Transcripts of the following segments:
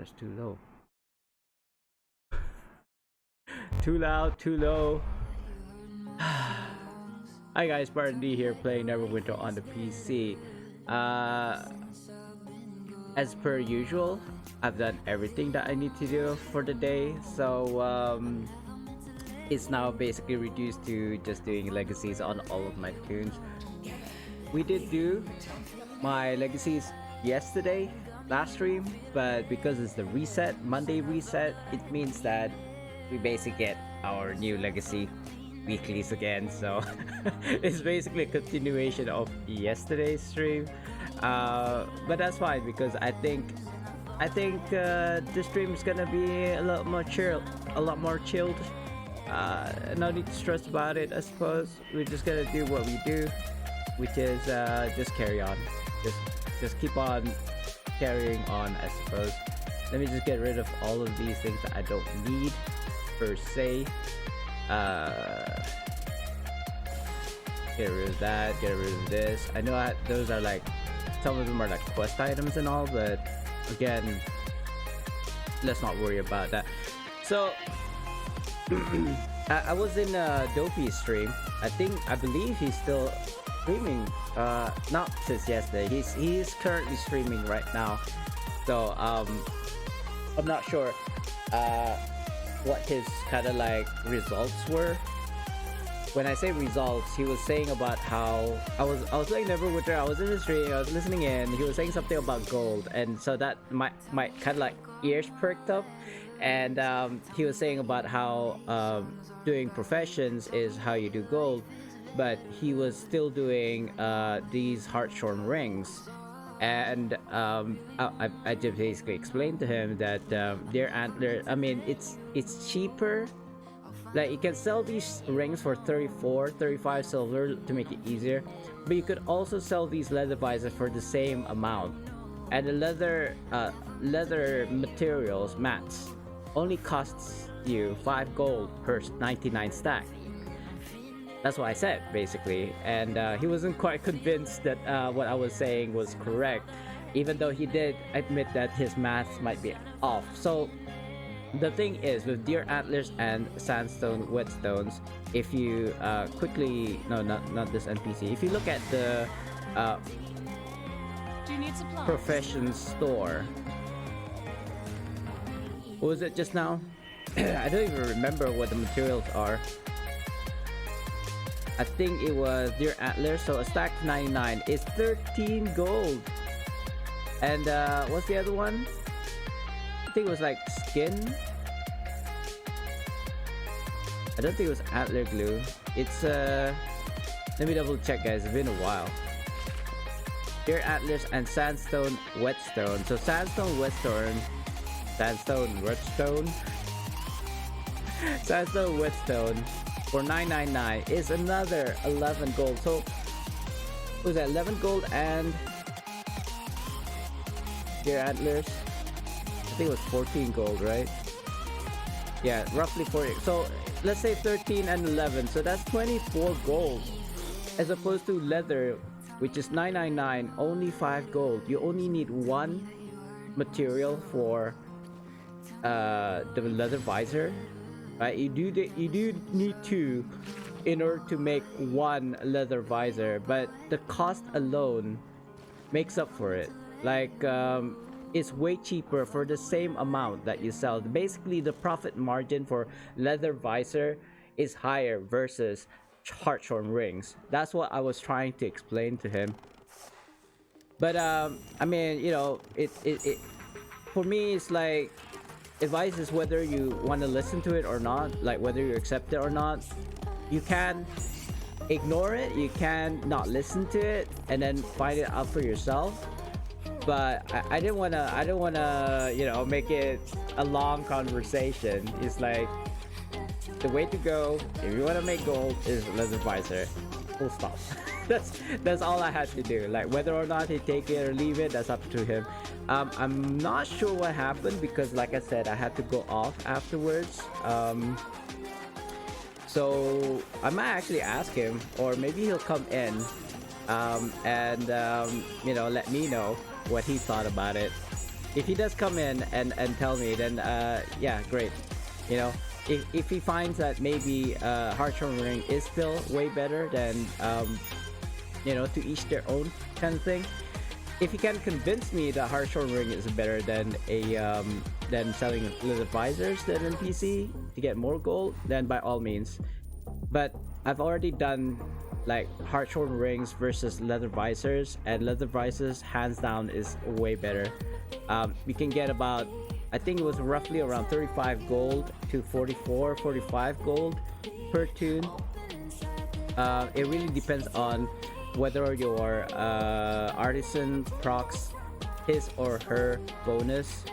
That's too low. Too loud, too low. Hi guys, SpartanDee here playing Neverwinter on the PC. As per usual, I've done everything that I need to do for the day, so it's now basically reduced to just doing legacies on all of my tunes. We did do my legacies yesterday, last stream, but because it's the reset, Monday reset, it means that we basically get our new legacy weeklies again. So it's basically a continuation of yesterday's stream, but that's fine because I think this stream is gonna be a lot more chilled. No need to stress about it. I suppose we're just gonna do what we do, which is just carry on, just keep on carrying on, I suppose. Let me just get rid of all of these things that I don't need per se. Get rid of that, get rid of this. I know those are like, some of them are like quest items and all, but again, let's not worry about that. So I was in Dopey's stream. I believe he's still streaming, not since yesterday. He's currently streaming right now, so I'm not sure what his kind of like results were. When I say results, he was saying about how I was playing Neverwinter, I was in the stream, I was listening in, he was saying something about gold, and so that my kind of like ears perked up, and he was saying about how doing professions is how you do gold, but he was still doing these heart-shorn rings. And I just basically explained to him that their antler, I mean, it's cheaper. Like, you can sell these rings for 35 silver to make it easier, but you could also sell these leather visors for the same amount. And the leather materials, mats, only costs you 5 gold per 99 stack. That's what I said, basically, and he wasn't quite convinced that what I was saying was correct, even though he did admit that his maths might be off. So the thing is, with deer antlers and sandstone whetstones, if you quickly, no, not this NPC, if you look at the Do you need supplies? profession store, what was it just now? I don't even remember what the materials are. I think it was deer antler, so a stack of 99 is 13 gold. And what's the other one? I think it was like skin. I don't think it was antler glue. It's let me double check, guys, it's been a while. Deer antlers and sandstone whetstone. So sandstone whetstone sandstone whetstone for 999 is another 11 gold. So what was that, 11 gold and deer antlers, I think it was 14 gold, right? Yeah, roughly 40. So let's say 13 and 11, so that's 24 gold, as opposed to leather, which is 999, only 5 gold. You only need one material for the leather visor, right? You do need two in order to make one leather visor, but the cost alone makes up for it. Like, it's way cheaper for the same amount that you sell. Basically, the profit margin for leather visor is higher versus heart-shorn rings. That's what I was trying to explain to him. But I mean, you know, it for me, it's like, advice is whether you want to listen to it or not, like whether you accept it or not. You can ignore it, you can not listen to it, and then find it out for yourself. But I didn't wanna, you know, make it a long conversation. It's like, the way to go if you want to make gold is leather visor, full stop. that's all I had to do. Like, whether or not he take it or leave it, that's up to him. I'm not sure what happened because, like I said, I had to go off afterwards. So I might actually ask him, or maybe he'll come in and you know, let me know what he thought about it. if he does come in and tell me, then yeah, great. You know, if he finds that maybe Hearthstone Ring is still way better, then you know, to each their own kind of thing. If he can convince me that Hearthstone Ring is better than than selling Lizard Visors than in PC to get more gold, then by all means. But I've already done like Hearthstone Rings versus Leather Visors, and Leather Visors hands down is way better. You can get about, I think it was roughly around 35 gold to 45 gold per tune. It really depends on whether your artisan procs his or her bonus,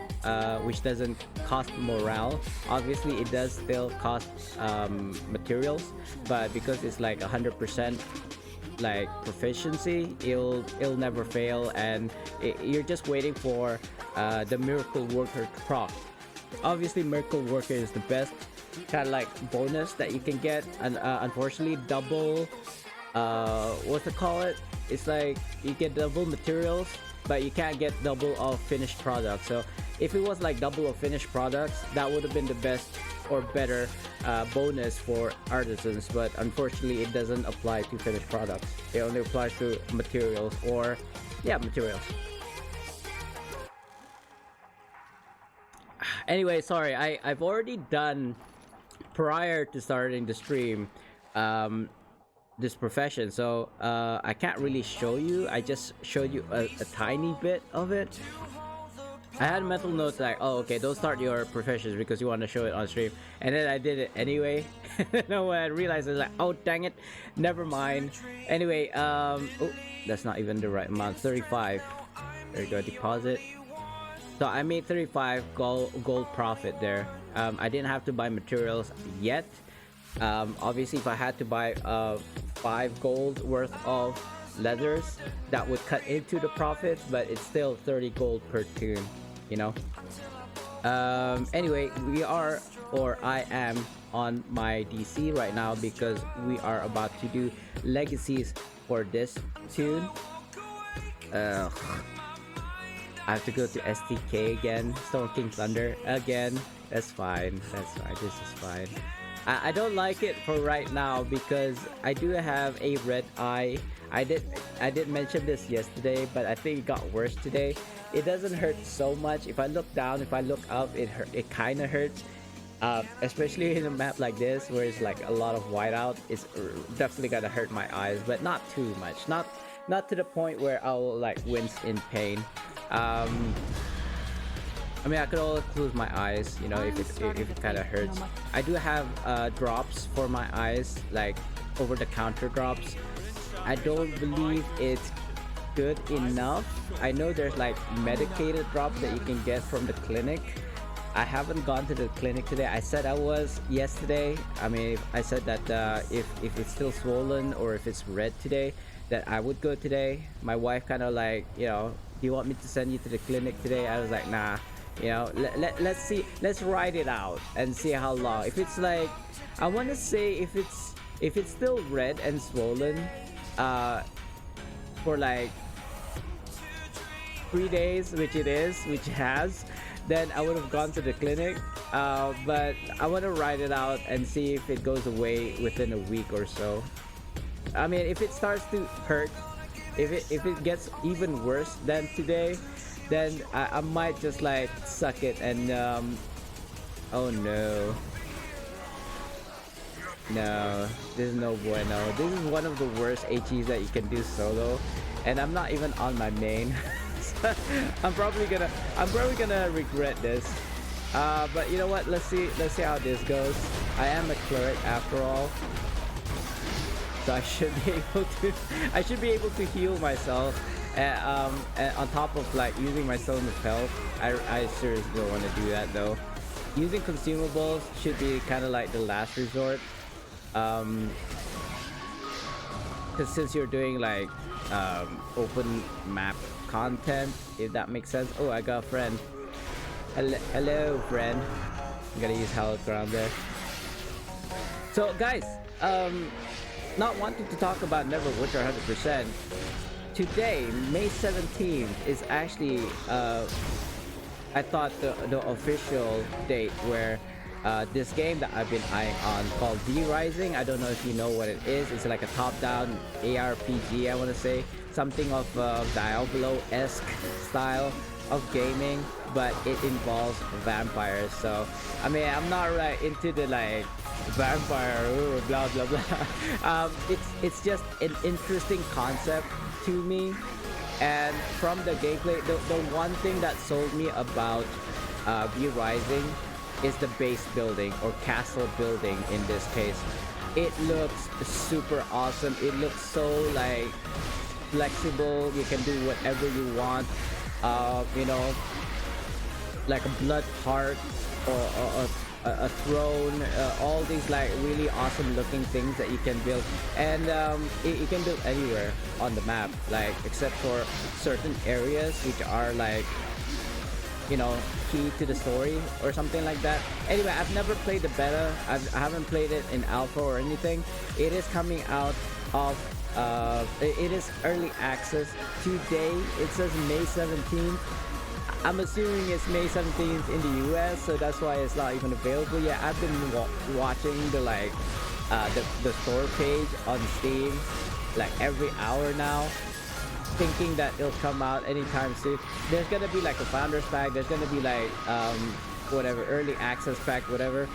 which doesn't cost morale. Obviously it does still cost materials, but because it's like 100% like proficiency, it'll never fail, and you're just waiting for the Miracle Worker to proc. Obviously Miracle Worker is the best kind of like bonus that you can get, and unfortunately double what to call it, it's like you get double materials but you can't get double of finished products. So if it was like double of finished products, that would have been the best or better bonus for artisans, but unfortunately it doesn't apply to finished products. It only applies to materials, or yeah, materials. Anyway, sorry, I've already done, prior to starting the stream, this profession, so I can't really show you. I just showed you a tiny bit of it. I had mental notes like, oh okay, don't start your professions because you want to show it on stream, and then I did it anyway. No, when I realized, I was like, oh dang it, never mind. Anyway, oh, that's not even the right amount. 35. There you go, deposit. So I made 35 gold profit there. I didn't have to buy materials yet. Obviously if I had to buy 5 gold worth of leathers, that would cut into the profits, but it's still 30 gold per tune, you know. Anyway, we are, or I am, on my DC right now because we are about to do legacies for this tune. I have to go to STK again, Stone King Thunder again. That's fine, that's fine, this is fine. I don't like it for right now because I do have a red eye. I did mention this yesterday, but I think it got worse today. It doesn't hurt so much. If I look down, if I look up, it kind of hurts. Especially in a map like this where it's like a lot of whiteout, it's definitely gonna hurt my eyes, but not too much. Not to the point where I'll like wince in pain. I mean, I could always close my eyes, you know, if it kind of hurts. I do have drops for my eyes, like over-the-counter drops. I don't believe it's good enough. I know there's like medicated drops that you can get from the clinic. I haven't gone to the clinic today. I said I was yesterday. I mean, I said that if it's still swollen or if it's red today, that I would go today. My wife kind of like, you know, do you want me to send you to the clinic today? I was like, nah. You know, let's see, let's ride it out and see how long. If it's like, I want to say if it's still red and swollen for like 3 days, which it has, then I would have gone to the clinic. But I want to ride it out and see if it goes away within a week or so. I mean, if it starts to hurt, if it gets even worse than today, then I might just like suck it and oh no, this is no bueno. This is one of the worst HEs that you can do solo, and I'm not even on my main. So I'm probably gonna regret this. But you know what, let's see how this goes. I am a cleric after all, so I should be able to heal myself. And on top of like using my Stone of Health, I seriously don't want to do that though. Using consumables should be kind of like the last resort. Because since you're doing like open map content, if that makes sense. Oh, I got a friend. Hello friend. I'm gonna use hallowed ground there. So guys, not wanting to talk about Neverwinter 100%. Today, May 17th, is actually I thought the official date where this game that I've been eyeing on called V Rising. I don't know if you know what it is. It's like a top-down ARPG, I want to say. Something of Diablo-esque style of gaming, but it involves vampires. So, I mean, I'm not right into the like vampire, blah blah blah. It's just an interesting concept to me. And from the gameplay, the one thing that sold me about V Rising is the base building or castle building in this case. It looks super awesome. It looks so like flexible. You can do whatever you want. You know, like a blood heart or a throne, all these like really awesome looking things that you can build, and you can build anywhere on the map, like except for certain areas which are like, you know, key to the story or something like that. Anyway, I've never played the beta. I haven't played it in alpha or anything. It is coming out of it is early access today. It says May 17th. I'm assuming it's May 17th in the US, so that's why it's not even available yet. I've been watching the like the store page on Steam like every hour now, thinking that it'll come out anytime soon. There's gonna be like a founders pack. There's gonna be like whatever early access pack, whatever.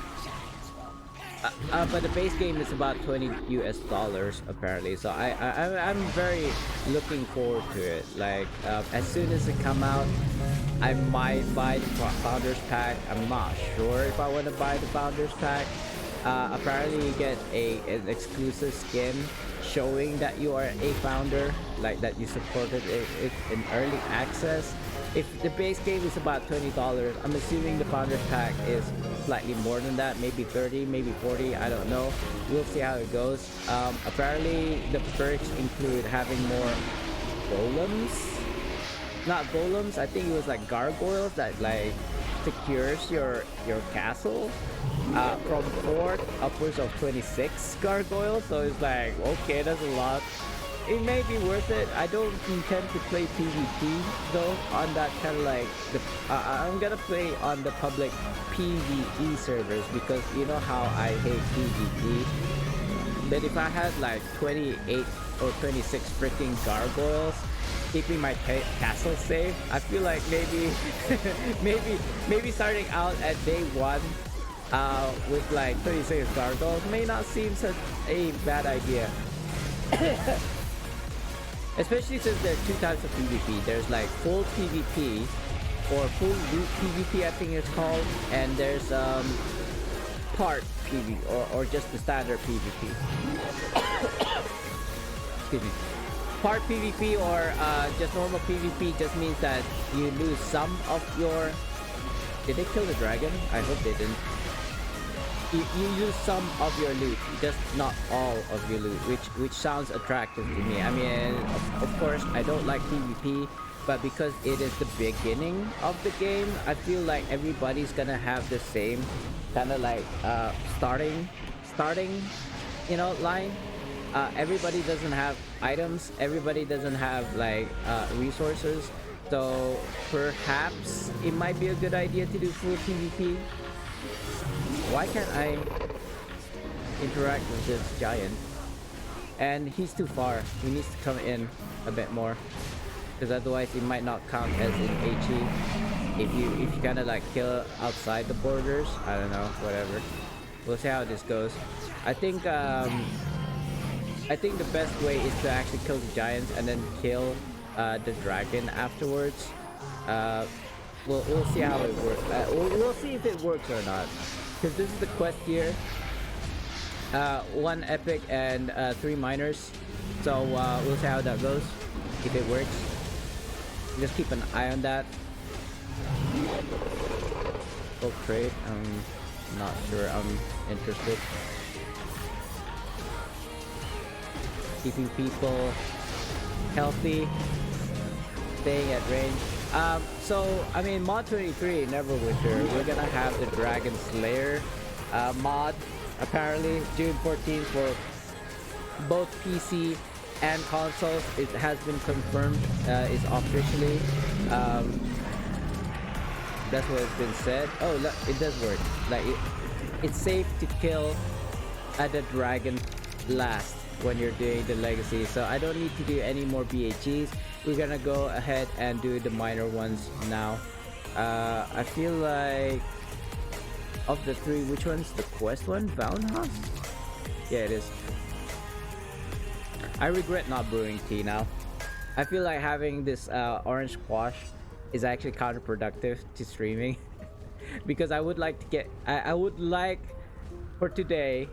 But the base game is about $20 US apparently. So I'm very looking forward to it. Like as soon as it come out, I might buy the founders pack. I'm not sure if I want to buy the founders pack. Apparently you get an exclusive skin showing that you are a founder, like that you supported it in early access. If the base game is about $20, I'm assuming the founders pack is slightly more than that, maybe 30, maybe 40, I don't know. We'll see how it goes. Apparently the perks include having more golems. Not golems, I think it was like gargoyles that like secures your castle. From 4 upwards of 26 gargoyles, so it's like, okay, that's a lot. It may be worth it. I don't intend to play PvP though on that kind of like I'm gonna play on the public PvE servers, because you know how I hate PvP. But if I had like 28 or 26 freaking gargoyles keeping my castle safe, I feel like maybe maybe starting out at day 1 with like 36 gargoyles may not seem such a bad idea. Especially since there are 2 types of PvP. There's like full PvP or full loot PvP, I think it's called, and there's part PvP or just the standard PvP. Excuse me. Part PvP or just normal PvP just means that you lose some of your... Did they kill the dragon? I hope they didn't. You use some of your loot, just not all of your loot, which sounds attractive to me. I mean, of course, I don't like PvP, but because it is the beginning of the game, I feel like everybody's gonna have the same kind of like starting, you know, line. Everybody doesn't have items. Everybody doesn't have like resources. So perhaps it might be a good idea to do full PvP. Why can't I interact with this giant? And he's too far. He needs to come in a bit more, because otherwise it might not count as in HE. If you kind of like kill outside the borders, I don't know, whatever. We'll see how this goes. I think the best way is to actually kill the giants and then kill the dragon afterwards. We'll see how it works. We'll see if it works or not. Because this is the quest here. 1 epic and 3 minors. So we'll see how that goes. If it works. Just keep an eye on that. Go trade. I'm not sure I'm interested. Keeping people healthy. Staying at range. So I mean, mod 23 Neverwinter, we're gonna have the Dragon Slayer mod apparently June 14th for both PC and consoles. It has been confirmed, is officially That's what has been said. Oh, look, it does work. Like it's safe to kill the dragon last when you're doing the legacy, so I don't need to do any more BHEs. We're gonna go ahead and do the minor ones now. I feel like of the three, which one's the quest one? Vaunhouse? Yeah, it is. I regret not brewing tea now. I feel like having this orange squash is actually counterproductive to streaming because I would like to get I would like for today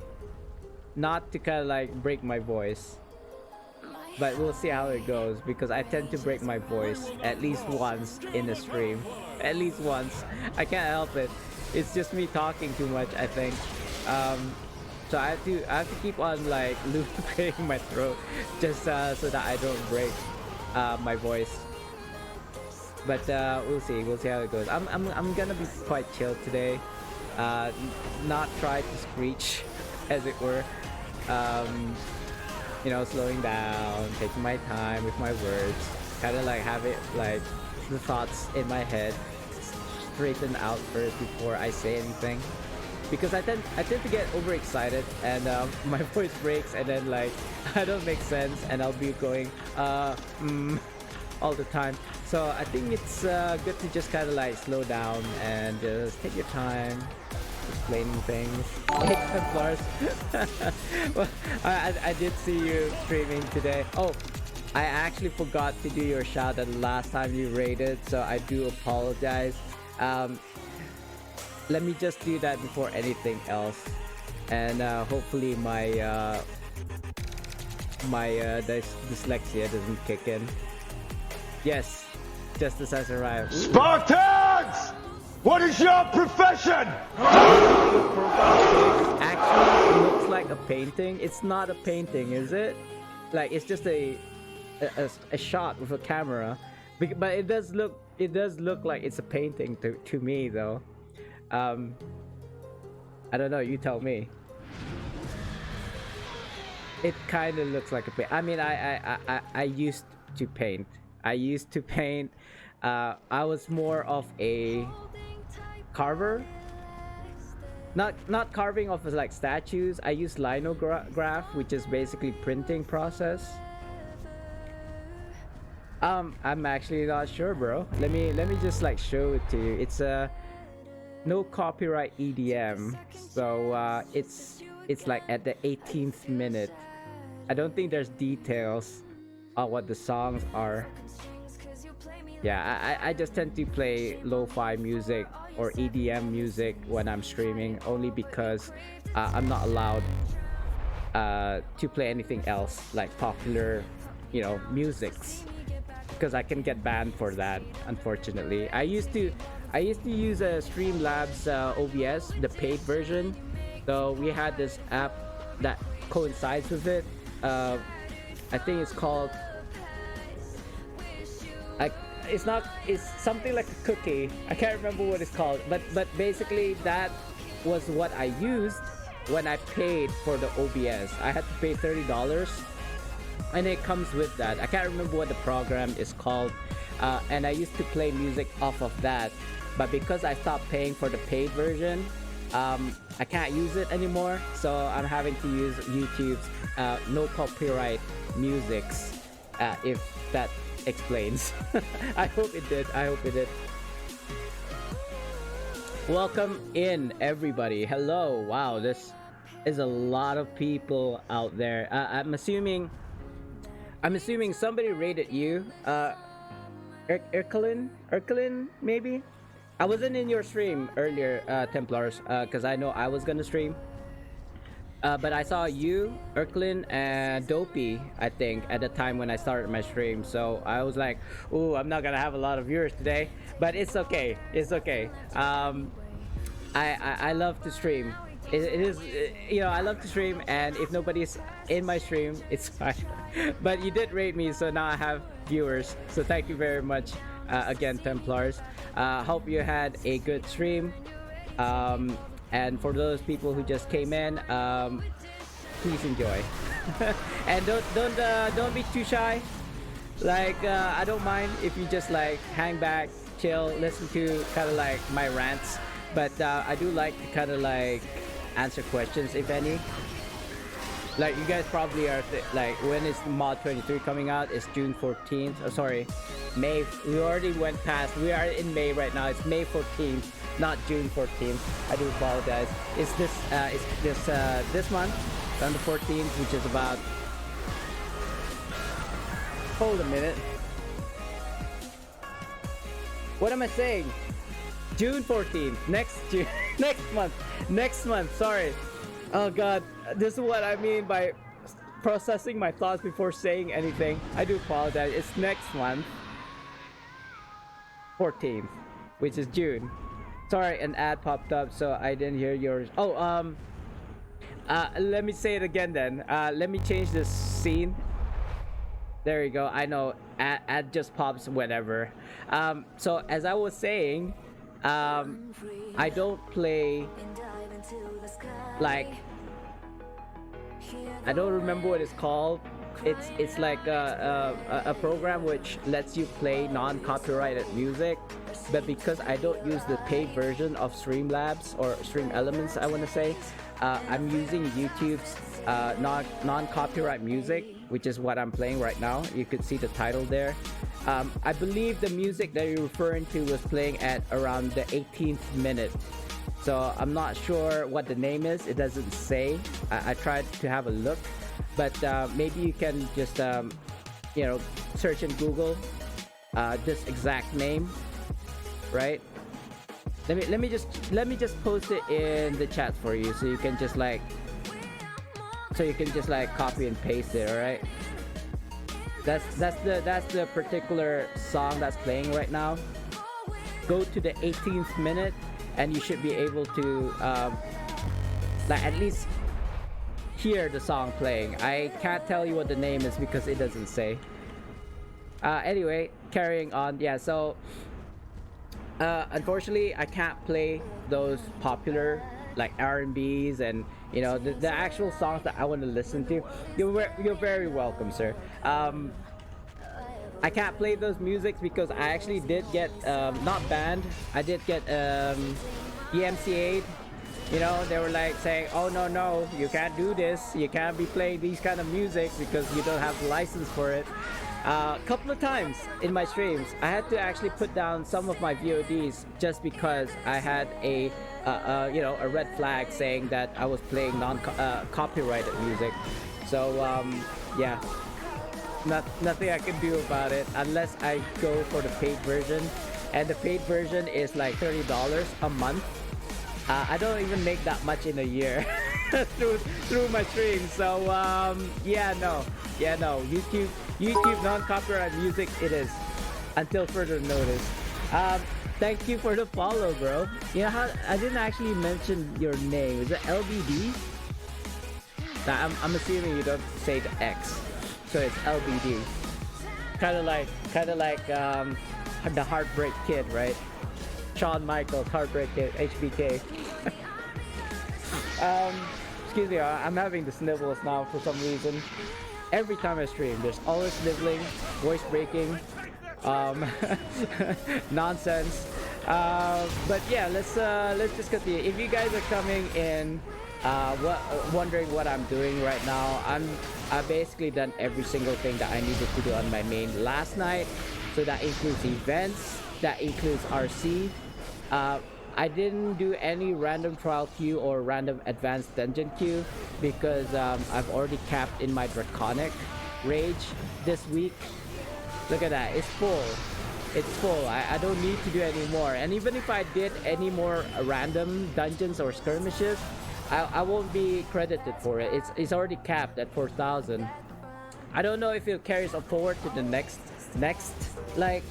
not to kind of like break my voice, but we'll see how it goes because I tend to break my voice at least once in a stream. At least once. I can't help it. It's just me talking too much, I think. So I have to keep on like lubricating my throat just so that I don't break my voice. But we'll see how it goes. I'm gonna be quite chill today. Not try to screech, as it were. You know, slowing down, taking my time with my words, kind of like have it like the thoughts in my head straighten out first before I say anything, because I tend to get overexcited and my voice breaks and then like I don't make sense and I'll be going all the time. So I think it's good to just kind of like slow down and just take your time explaining things. Hey, Templars. Well, I did see you streaming today. Oh, I actually forgot to do your shout out last time you raided, so I do apologize. Let me just do that before anything else, and hopefully my dyslexia doesn't kick in. Yes, justice has arrived. Ooh. Spartans! What is your profession? Your profile pic actually looks like a painting. It's not a painting, is it? Like it's just a shot with a camera, but it does look like it's a painting to me though. I don't know. You tell me. It kind of looks like a paint. I mean, I used to paint. I was more of a carver, not carving of like statues. I use linograph, which is basically printing process. I'm actually not sure, bro. Let me just like show it to you. It's a no copyright EDM, so it's like at the 18th minute. I don't think there's details on what the songs are. Yeah, I just tend to play lo-fi music or EDM music when I'm streaming, only because I'm not allowed to play anything else like popular, you know, musics, because I can get banned for that, unfortunately. I used to use a Streamlabs OBS, the paid version. So we had this app that coincides with it. I think it's called it's something like a cookie. I can't remember what it's called, but basically that was what I used when I paid for the OBS. I had to pay $30 and it comes with that. I can't remember what the program is called, and I used to play music off of that, but because I stopped paying for the paid version, I can't use it anymore, so I'm having to use YouTube's no copyright musics, if that explains. I hope it did. Welcome in, everybody. Hello. Wow, this is a lot of people out there. I'm assuming somebody rated you. Erkelin, maybe? I wasn't in your stream earlier, Templars, because I know I was gonna stream. But I saw you, Erklin, and Dopey, I think, at the time when I started my stream. So I was like, ooh, I'm not gonna have a lot of viewers today, but it's okay. I love to stream. It is, you know, I love to stream, and if nobody's in my stream, it's fine. But you did rate me, so now I have viewers. So thank you very much, again, Templars. Hope you had a good stream. And for those people who just came in, please enjoy. And don't be too shy. Like, I don't mind if you just like hang back, chill, listen to kind of like my rants, but I do like to kind of like answer questions if any. Like you guys probably are like, when is mod 23 coming out? It's June 14th. Oh, sorry, May. We already went past. We are in May right now. It's May 14th, not June 14th. I do apologize. It's this month on the 14th, which is about. Hold a minute. What am I saying? June 14th. Next June. Next month. Sorry. Oh God. This is what I mean by processing my thoughts before saying anything. I do apologize. It's next month. 14th, which is June. Sorry, an ad popped up, so I didn't hear yours. Oh, let me say it again then. Let me change this scene. There you go. I know ad just pops whenever. So as I was saying, I don't play like, I don't remember what it's called. It's like a program which lets you play non-copyrighted music, but because I don't use the paid version of Streamlabs or Stream Elements, I want to say, I'm using YouTube's non-copyright music, which is what I'm playing right now. You could see the title there. I believe the music that you're referring to was playing at around the 18th minute. So I'm not sure what the name is. It doesn't say. I tried to have a look, but maybe you can just search in Google this exact name, right? Let me just post it in the chat for you, so you can just like copy and paste it. All right. That's the particular song that's playing right now. Go to the 18th minute, and you should be able to like at least hear the song playing. I can't tell you what the name is because it doesn't say. Anyway, carrying on. Yeah. So. Unfortunately, I can't play those popular like R&Bs and the actual songs that I want to listen to. You're very welcome, sir. I can't play those musics because I actually did get not banned. I did get EMCA'd. They were like saying, "Oh no, you can't do this. You can't be playing these kind of music because you don't have the license for it." A couple of times in my streams, I had to actually put down some of my VODs just because I had a red flag saying that I was playing non-copyrighted music. So yeah, nothing I can do about it unless I go for the paid version, and the paid version is like $30 a month. I don't even make that much in a year through my streams. So no, YouTube non-copyright music it is until further notice. Thank you for the follow, bro. You know how I didn't actually mention your name. Is it LBD? Now, I'm assuming you don't say the X, so it's LBD. Kind of like the Heartbreak Kid, right? Shawn Michaels, Heartbreak Kid, HBK. Excuse me, I'm having the snivels now for some reason. Every time I stream, there's always sniveling, voice breaking, nonsense. But yeah, let's just continue. If you guys are coming in, wondering what I'm doing right now, I've basically done every single thing that I needed to do on my main last night. So that includes events, that includes RC. I didn't do any random trial queue or random advanced dungeon queue because I've already capped in my draconic rage this week. Look at that, it's full. It's full. I don't need to do any more. And even if I did any more random dungeons or skirmishes, I won't be credited for it. It's already capped at 4,000. I don't know if it carries us forward to the next like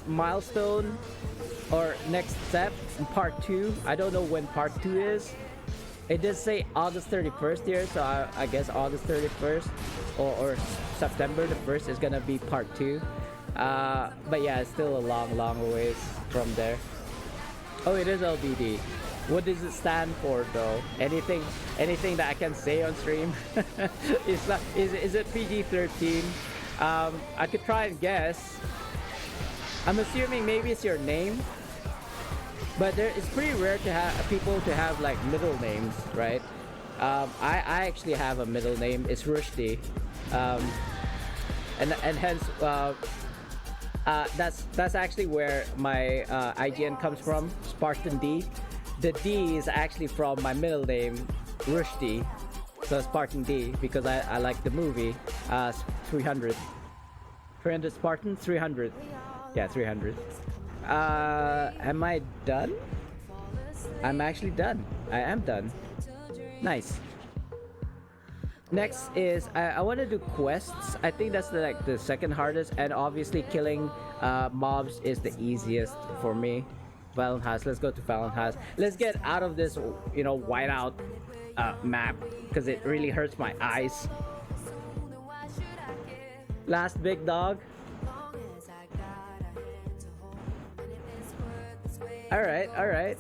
milestone or next step in part 2. I don't know when part 2 is. It did say August 31st here, so I guess August 31st or September the 1st is gonna be part 2. But yeah, it's still a long ways from there. Oh, it is LBD. What does it stand for though? Anything that I can say on stream? Is it PG-13? I could try and guess. I'm assuming maybe it's your name, but it's pretty rare to have people to have like middle names, right? I actually have a middle name. It's Rushdie, and hence that's actually where my IGN comes from, SpartanDee. The D is actually from my middle name, Rushdie. So SpartanDee, because I like the movie 300 Spartans, 300. Yeah, 300. Am I done? I'm actually done. I am done. Nice. Next is I want to do quests. I think that's the second hardest, and obviously killing mobs is the easiest for me. Valen House. Let's go to Valen House. Let's get out of this, whiteout map, because it really hurts my eyes. Last big dog. All right.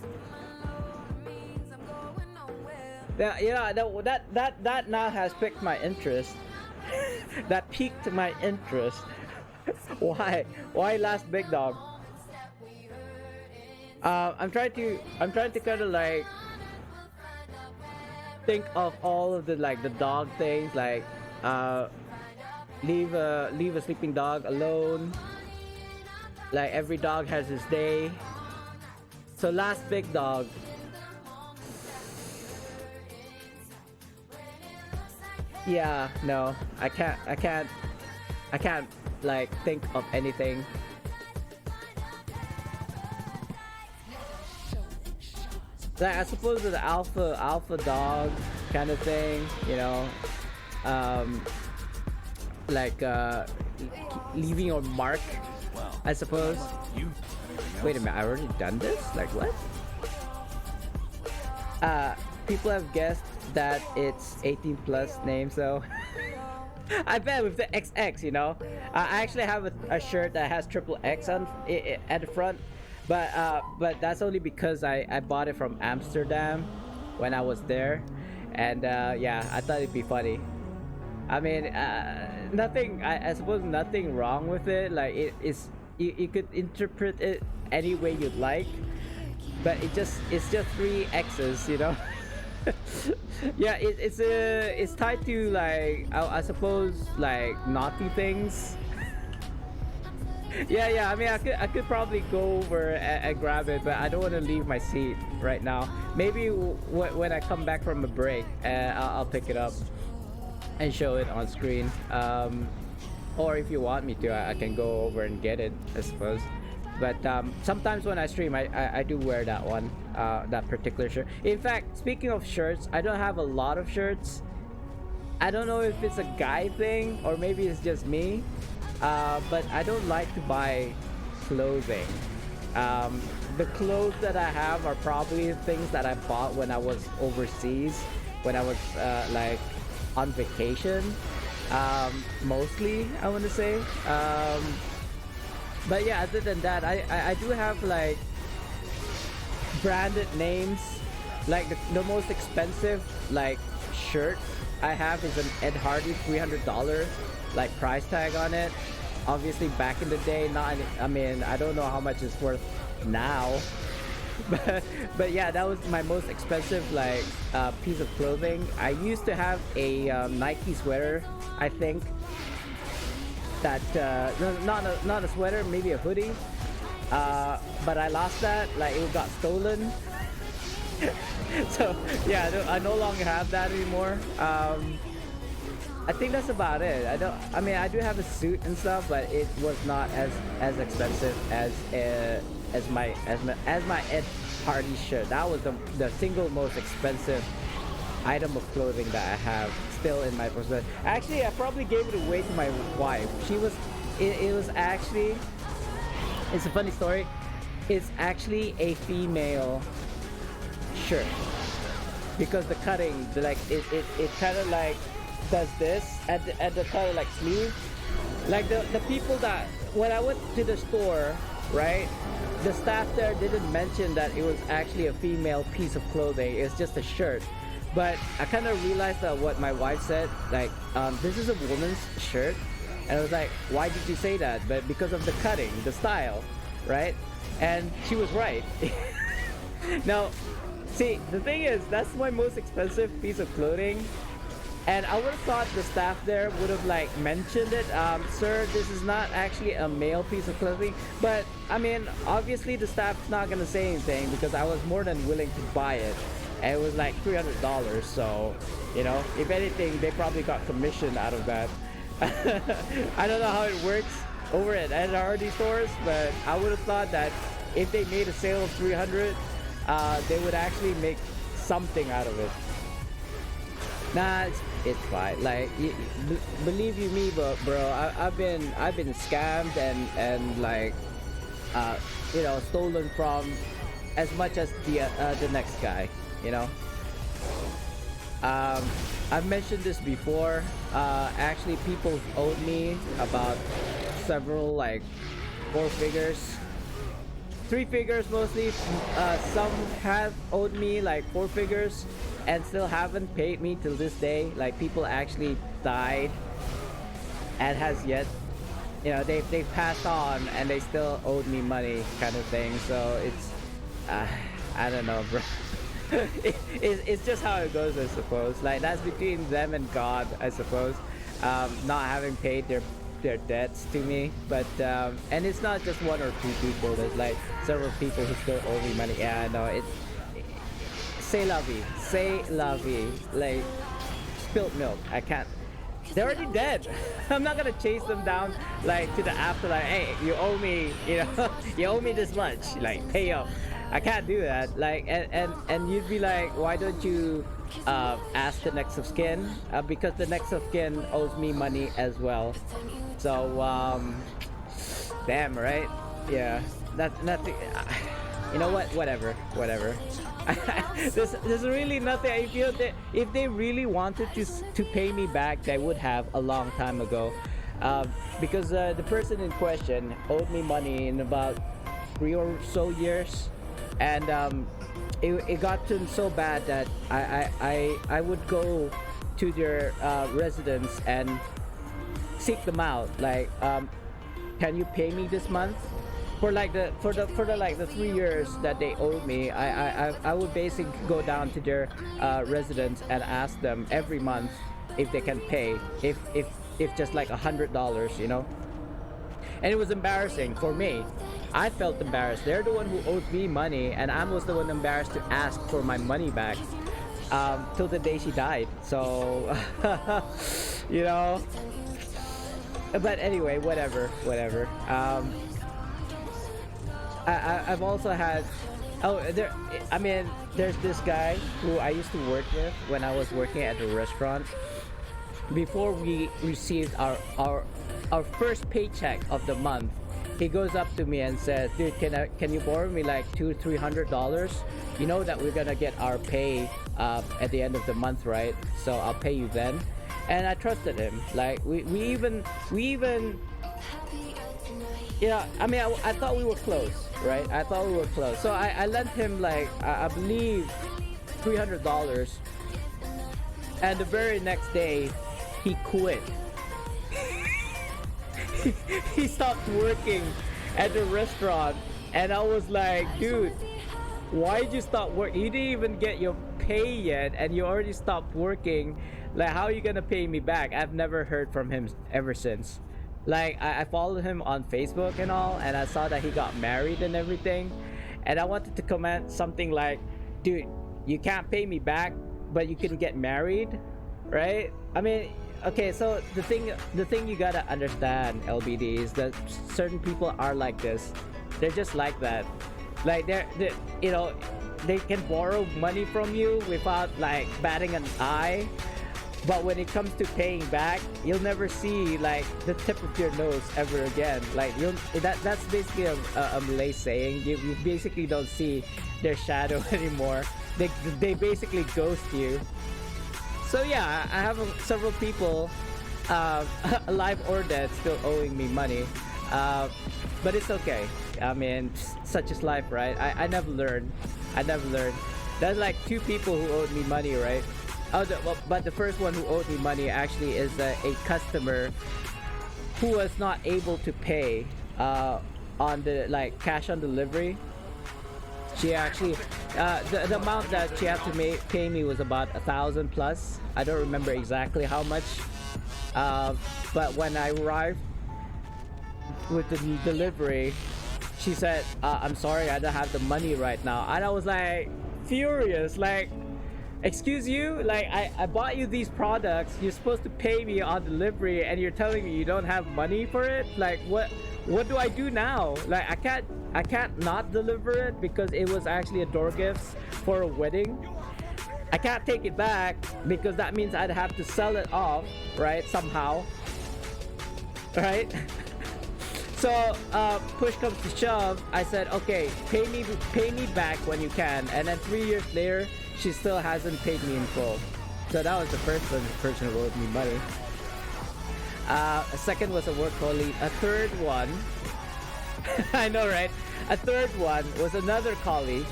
Yeah, that now has piqued my interest. That piqued my interest. Why last big dog? I'm trying to kind of like think of all of the dog things, like leave a sleeping dog alone. Like every dog has his day. So last big dog. Yeah, no, I can't like think of anything. Like I suppose the alpha dog kind of thing, like leaving your mark, I suppose. Wait a minute, I already done this? Like what? People have guessed that it's 18 plus name, so I bet with the XX, I actually have a shirt that has triple X on at the front, but that's only because I bought it from Amsterdam when I was there, and yeah, I thought it'd be funny. I mean, nothing. I suppose nothing wrong with it. Like it's you could interpret it any way you'd like, but it's just 3 X's, Yeah, it's tied to like I suppose like naughty things. Yeah. I mean, I could probably go over and grab it, but I don't want to leave my seat right now. Maybe when I come back from a break, I'll pick it up and show it on screen. Or if you want me to, I can go over and get it, I suppose. But sometimes when I stream, I do wear that one, that particular shirt. In fact, speaking of shirts, I don't have a lot of shirts. I don't know if it's a guy thing or maybe it's just me, but I don't like to buy clothing. The clothes that I have are probably things that I bought when I was overseas, when I was like on vacation, mostly, I want to say. But yeah, other than that, I do have like branded names. Like the most expensive like shirt I have is an Ed Hardy $300 like price tag on it. Obviously back in the day, I mean, I don't know how much it's worth now. But yeah, that was my most expensive like piece of clothing. I used to have a Nike sweater, I think. That not a sweater, maybe a hoodie, but I lost that. Like it got stolen. So yeah, I no longer have that anymore. I think that's about it. I mean, I do have a suit and stuff, but it was not as expensive as my Ed Hardy shirt. That was the single most expensive item of clothing that I have still in my possession. Actually, I probably gave it away to my wife. It was actually, it's a funny story. It's actually a female shirt because the cutting, it kind of like does this at the kind of like sleeve. Like the people that when I went to the store, right? The staff there didn't mention that it was actually a female piece of clothing. It's just a shirt. But I kind of realized that what my wife said, like, this is a woman's shirt, And I was like, why did you say that? But because of the cutting, the style, right? And she was right. Now, see, the thing is, that's my most expensive piece of clothing. And I would have thought the staff there would have like mentioned it. Sir, this is not actually a male piece of clothing. But I mean, obviously the staff's not gonna say anything because I was more than willing to buy it. And it was like $300. So, you know, if anything, they probably got commission out of that. I don't know how it works over at NRD stores, but I would have thought that if they made a sale of 300, they would actually make something out of it. Nah, it's fine. Like, believe you me, bro. I've been scammed and like, you know, stolen from as much as the next guy. You know. I've mentioned this before. Actually, people owed me about several, like, 4 figures. 3 figures mostly. Some have owed me like 4 figures and still haven't paid me till this day. Like, people actually died and has yet, you know, they've passed on and they still owed me money, kind of thing. So it's I don't know, bro. It's just how it goes, I suppose. Like, that's between them and God, I suppose. Not having paid their debts to me, but and it's not just 1 or 2 people. There's like several people who still owe me money. Yeah, I know. It's say la vie, like spilt milk. I can't. They're already dead. I'm not gonna chase them down like to the afterlife. Hey, you owe me, you know, you owe me this much. Like, pay up. I can't do that. Like, and you'd be like, why don't you ask the next of kin? Because the next of kin owes me money as well. So damn, right? Yeah, nothing. You know what? Whatever. There's really nothing. I feel that if they really wanted to pay me back, they would have a long time ago. Because the person in question owed me money in about 3 or so years. And it got to them so bad that I would go to their residence and seek them out. Like, can you pay me this month? For the 3 years that they owed me, I would basically go down to their residence and ask them every month if they can pay, if just like $100, you know. And it was embarrassing for me. I felt embarrassed. They're the one who owed me money, and I was the one embarrassed to ask for my money back till the day she died. So, you know. But anyway, whatever. I've also had. There's this guy who I used to work with when I was working at a restaurant. Before we received our first paycheck of the month, he goes up to me and says, dude, can you borrow me like $200-300? You know that we're gonna get our pay at the end of the month, right? So I'll pay you then. And I trusted him. Like, we even yeah, I mean, I thought we were close, right? I thought we were close. So I lent him like I believe $300, and the very next day he quit. He stopped working at the restaurant, and I was like, dude, why'd you stop work? You didn't even get your pay yet, and you already stopped working. Like, how are you gonna pay me back? I've never heard from him ever since. Like, I followed him on Facebook and all, and I saw that he got married and everything, and I wanted to comment something like, dude, you can't pay me back, but you can get married, right? I mean, okay, so the thing you gotta understand, LBD, is that certain people are like this. They're just like that. Like, they're you know, they can borrow money from you without like batting an eye. But when it comes to paying back, you'll never see like the tip of your nose ever again. Like, that's basically a Malay saying. You basically don't see their shadow anymore. They basically ghost you. So yeah, I have several people, alive or dead, still owing me money. But it's okay. I mean, such is life, right? I never learned. There's like 2 people who owed me money, right? But the first one who owed me money actually is a customer who was not able to pay on the like cash on delivery. She actually the amount that she had to pay me was about 1,000 plus. I don't remember exactly how much, but when I arrived with the delivery, she said, I'm sorry, I don't have the money right now. And I was like furious, like, excuse you, like I bought you these products, you're supposed to pay me on delivery, and you're telling me you don't have money for it. Like, what do I do now? Like, I can't not deliver it because it was actually a door gift for a wedding. I can't take it back because that means I'd have to sell it off, right, somehow, right? So push comes to shove, I said, okay, pay me back when you can. And then 3 years later, she still hasn't paid me in full. So that was the first person who owed me money. A second was a work colleague. A third one, I know, right? A third one was another colleague.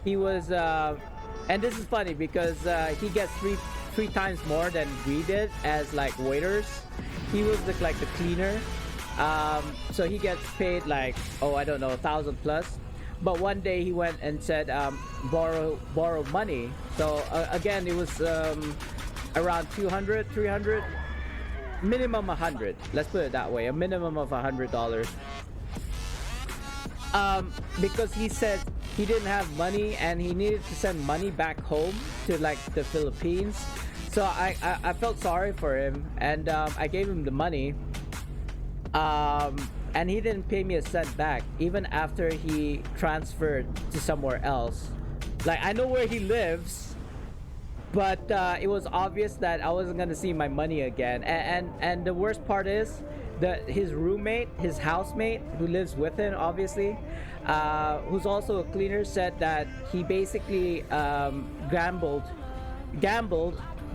He was, and this is funny because he gets three times more than we did as like waiters. He was like the cleaner. So he gets paid like, oh, I don't know, 1,000 plus. But one day he went and said, borrow money. So again, it was around 200, 300, minimum 100. Let's put it that way, a minimum of $100. Because he said he didn't have money and he needed to send money back home to like the Philippines. So I felt sorry for him, and I gave him the money. And he didn't pay me a cent back, even after he transferred to somewhere else. Like, I know where he lives, but it was obvious that I wasn't gonna see my money again. And the worst part is that his roommate, his housemate, who lives with him, obviously, who's also a cleaner, said that he basically gambled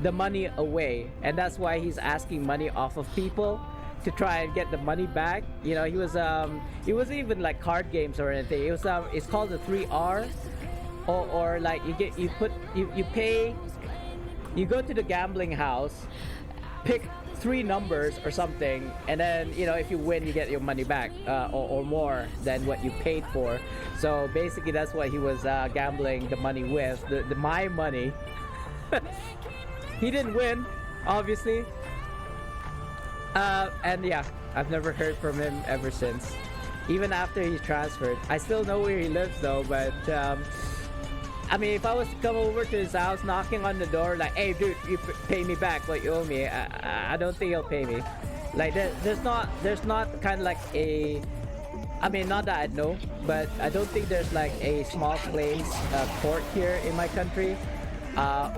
the money away, and that's why he's asking money off of people to try and get the money back. You know, he was it wasn't even like card games or anything. It was it's called the 3R, or like you pay, you go to the gambling house, pick 3 numbers or something, and then, you know, if you win, you get your money back, or more than what you paid for. So basically that's what he was gambling the money with, the my money. He didn't win, obviously. And yeah, I've never heard from him ever since, even after he transferred. I still know where he lives though, but I mean, if I was to come over to his house knocking on the door like, hey dude, you pay me back what you owe me, I don't think he'll pay me. Like, there's not kind of like a, I mean, not that I know, but I don't think there's like a small claims court here in my country,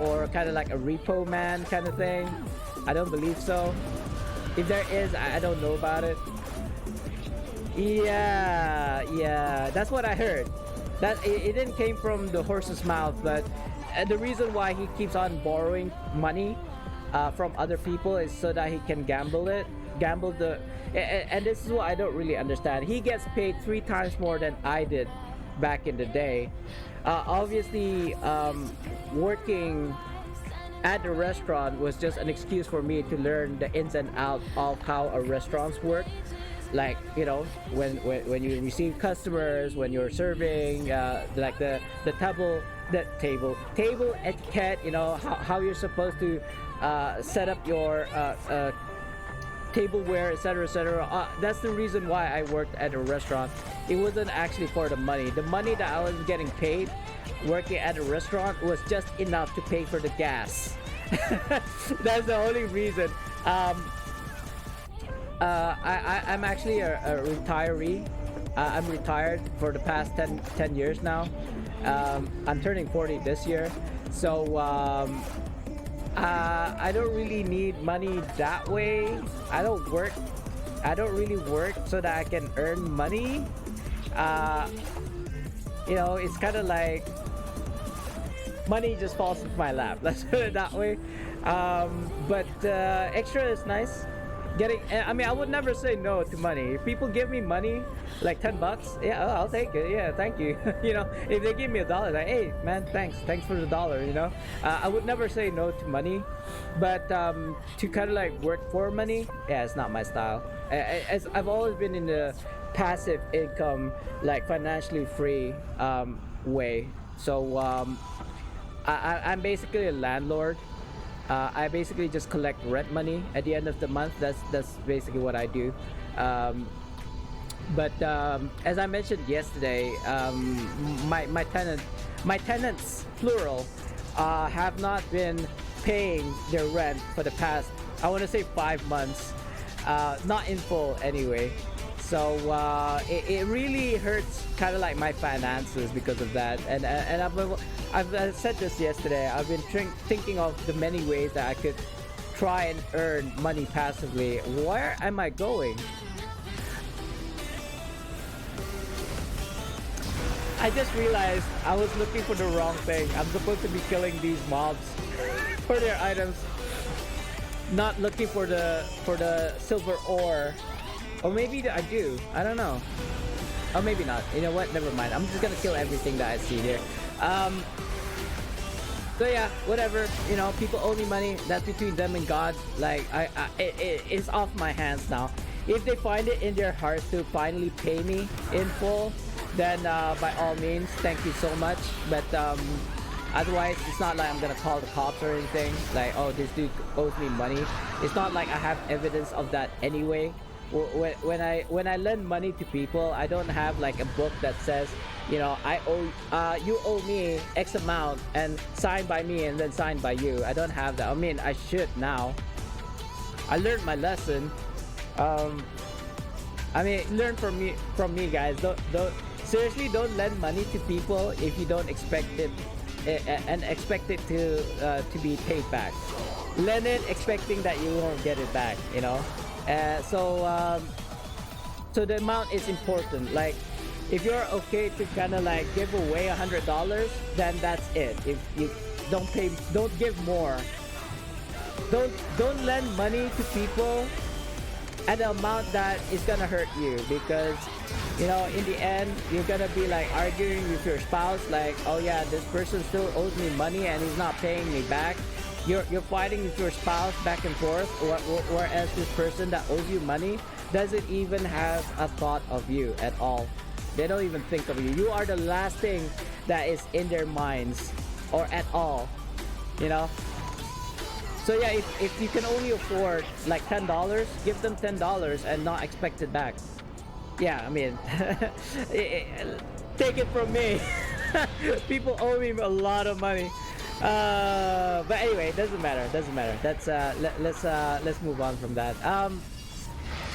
or kind of like a repo man kind of thing. I don't believe so. If there is, I don't know about it. Yeah, that's what I heard. That it didn't came from the horse's mouth, but the reason why he keeps on borrowing money from other people is so that he can gamble the. And this is what I don't really understand. He gets paid 3 times more than I did back in the day. Obviously, working at the restaurant was just an excuse for me to learn the ins and outs of how a restaurants work. Like, you know, when you receive customers, when you're serving, like the table etiquette, you know, how you're supposed to set up your tableware, etc., etc. That's the reason why I worked at a restaurant. It wasn't actually for the money. The money that I was getting paid working at a restaurant was just enough to pay for the gas. That's the only reason. I'm actually a retiree. I'm retired for the past 10 years now. I'm turning 40 this year. So I don't really need money that way. I don't really work so that I can earn money. You know, it's kind of like money just falls into my lap. Let's put it that way. But extra is nice. I mean, I would never say no to money. If people give me money, like $10, yeah, I'll take it. Yeah, thank you. You know, if they give me $1, like, hey, man, thanks for the dollar. You know, I would never say no to money, but to kind of like work for money, yeah, it's not my style. As I've always been in the passive income, like financially free way. So I'm basically a landlord. I basically just collect rent money at the end of the month. That's basically what I do. But as I mentioned yesterday, my tenants plural have not been paying their rent for the past, I want to say, 5 months, not in full anyway. So it really hurts kind of like my finances because of that. And I've said this yesterday. I've been thinking of the many ways that I could try and earn money passively. Where am I going? I just realized I was looking for the wrong thing. I'm supposed to be killing these mobs for their items, not looking for the silver ore. Or maybe I do. I don't know. Or maybe not. You know what? Never mind. I'm just gonna kill everything that I see here. So yeah, whatever. You know, people owe me money. That's between them and God. Like, it's off my hands now. If they find it in their hearts to finally pay me in full, then by all means, thank you so much. But otherwise, it's not like I'm gonna call the cops or anything. Like, oh, this dude owes me money. It's not like I have evidence of that anyway. When I lend money to people, I don't have like a book that says, you know, you owe me X amount and signed by me and then signed by you. I don't have that. I mean, I should now. I learned my lesson. I mean, learn from me, guys. Seriously, don't lend money to people if you don't expect it and expect it to be paid back. Lend it expecting that you won't get it back. You know. So the amount is important. Like, if you're okay to kind of like give away $100, then that's it. If you don't give more. Don't lend money to people at an amount that is gonna hurt you, because you know, in the end, you're gonna be like arguing with your spouse, like, oh yeah, this person still owes me money and he's not paying me back. You're fighting with your spouse back and forth, whereas this person that owes you money doesn't even have a thought of you at all. They don't even think of you. You are the last thing that is in their minds, or at all, you know. So yeah, if you can only afford like $10, give them $10 and not expect it back. Yeah, I mean, take it from me. People owe me a lot of money. But anyway, it doesn't matter. That's let's move on from that.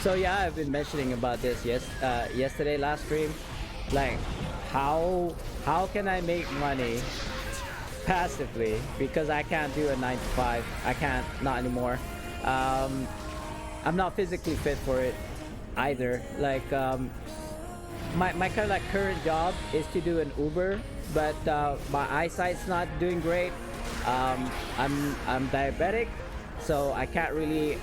So yeah, I've been mentioning about this yesterday last stream, like how can I make money passively, because I can't do a 9 to 5. I can't, not anymore. I'm not physically fit for it either. Like my kind of like current job is to do an Uber, but my eyesight's not doing great. I'm diabetic, so I can't really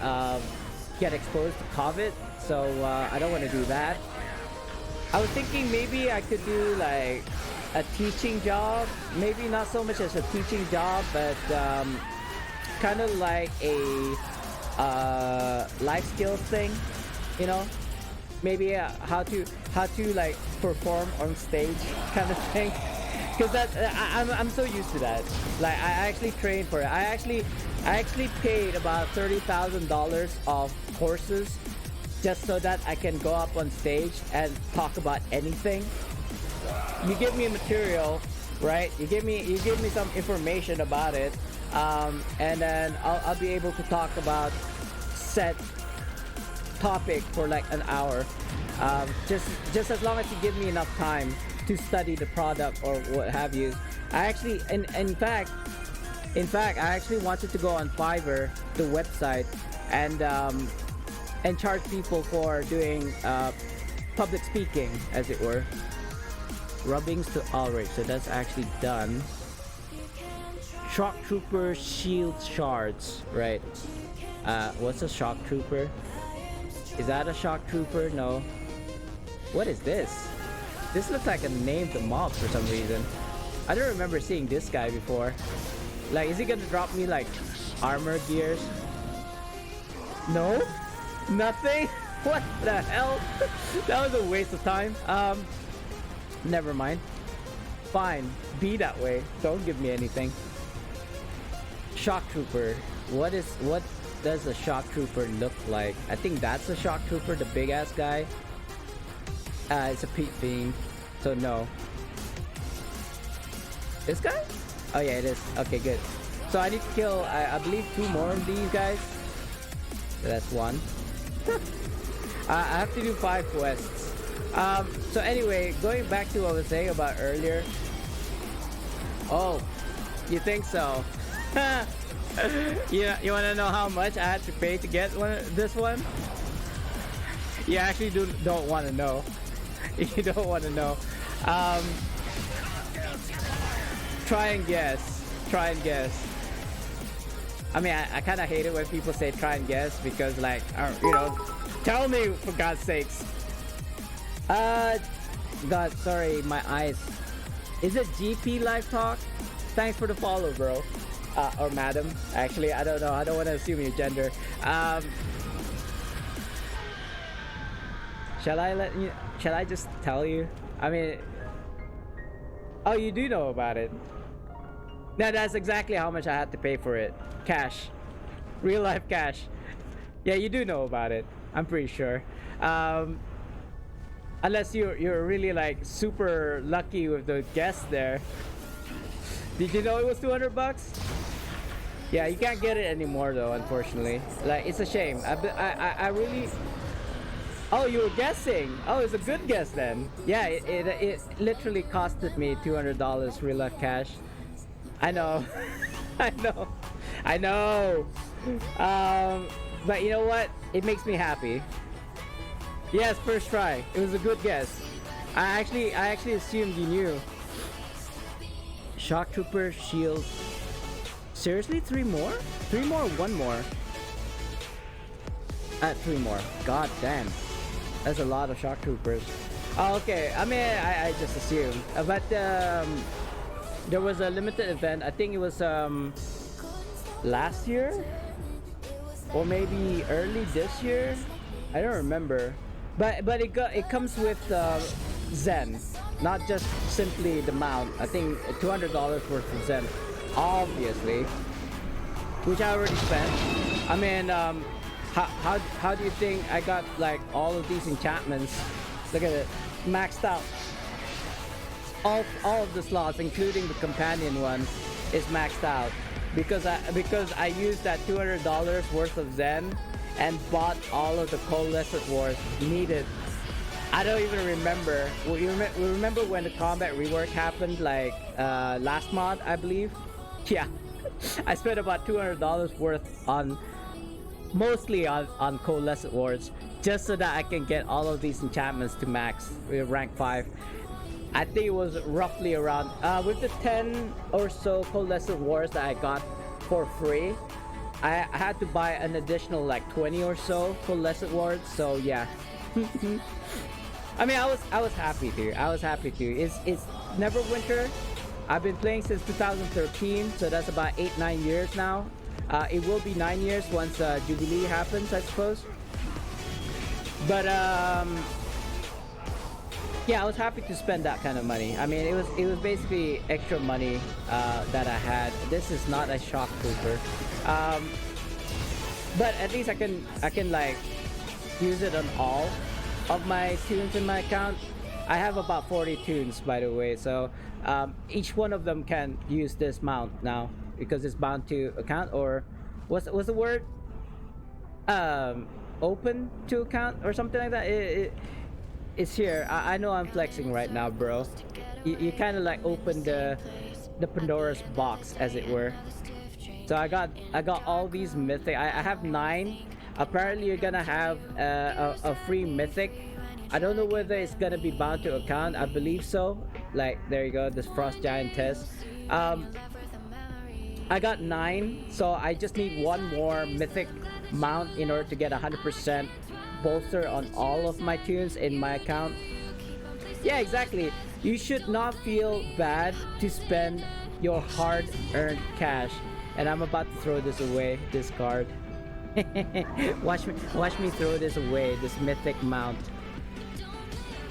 get exposed to COVID, so I don't want to do that. I was thinking maybe I could do like a teaching job, maybe not so much as a teaching job, but kind of like a life skills thing, you know, maybe how to like perform on stage kind of thing. Because I'm so used to that. Like, I actually trained for it. I actually paid about $30,000 of courses just so that I can go up on stage and talk about anything. You give me material, right? You give me some information about it, and then I'll be able to talk about set topic for like an hour. Just as long as you give me enough time to study the product or what have you. I actually, in fact, I actually wanted to go on Fiverr, the website, and charge people for doing public speaking, as it were. Rubbings to alright, so that's actually done. Shock Trooper shield shards, right? What's a shock trooper? Is that a shock trooper? No. What is this? This looks like a named mob for some reason. I don't remember seeing this guy before. Like, is he gonna drop me like armor gears? No? Nothing? What the hell? That was a waste of time. Never mind. Fine. Be that way. Don't give me anything. Shock trooper. What does a shock trooper look like? I think that's a shock trooper, the big ass guy. It's a peat fiend, so no. This guy? Oh yeah, it is. Okay, good. So I need to kill, I believe, 2 more of these guys. So that's 1. I have to do 5 quests. So anyway, going back to what I was saying about earlier. Oh, you think so? You want to know how much I had to pay to get this one? You actually don't want to know. You don't want to know. Try and guess. Try and guess. I mean, I kind of hate it when people say try and guess because, like, you know, tell me for God's sakes. God, sorry, my eyes. Is it GP Live Talk? Thanks for the follow, bro. Or madam. Actually, I don't know. I don't want to assume your gender. Shall I just tell you? I mean, oh, you do know about it. No, that's exactly how much I had to pay for it. Cash. Real life cash. Yeah, you do know about it. I'm pretty sure. Unless you're really like super lucky with the guess there. Did you know it was 200 bucks? Yeah, you can't get it anymore though, unfortunately. Like, it's a shame. I really... Oh, you were guessing. Oh, it's a good guess then. Yeah, it literally costed me $200 real life cash. I know. I know. But you know what? It makes me happy. Yes, first try. It was a good guess. I actually assumed you knew. Shock trooper, shield. Seriously, 3 more? 3 more, 1 more. 3 more. God damn. That's a lot of shock troopers. Oh, okay. I mean, I just assumed. But there was a limited event. I think it was last year, or maybe early this year. I don't remember. But it comes with Zen, not just simply the mount. I think $200 worth of Zen, obviously, which I already spent. I mean, how do you think I got like all of these enchantments? Look at it, maxed out. All of the slots, including the companion one, is maxed out because I used that $200 worth of Zen and bought all of the Coalescent Wars needed. I don't even remember. We remember when the combat rework happened, like last mod, I believe. Yeah, I spent about $200 worth on, mostly on Coalescent Wars, just so that I can get all of these enchantments to max rank 5. I think it was roughly around with the 10 or so Coalescent Wars that I got for free. I had to buy an additional like 20 or so Coalescent Wars. So yeah. I mean, I was happy to. It's Neverwinter. I've been playing since 2013, so that's about 8-9 years now. It will be 9 years once Jubilee happens, I suppose. But yeah, I was happy to spend that kind of money. I mean, it was basically extra money that I had. This is not a shock trooper, but at least I can like use it on all of my tunes in my account. I have about 40 tunes, by the way, so each one of them can use this mount now because it's bound to account, or what's the word? Open to account or something like that. It's here. I know I'm flexing right now, bro. You kind of like open the Pandora's box, as it were. So I got all these mythic. I have 9. Apparently you're gonna have a free mythic. I don't know whether it's gonna be bound to account. I believe so. Like, there you go, this Frost Giantess. I got 9, so I just need 1 more mythic mount in order to get 100% bolster on all of my tunes in my account. Yeah, exactly. You should not feel bad to spend your hard-earned cash. And I'm about to throw this away, this card. watch me throw this away, this mythic mount.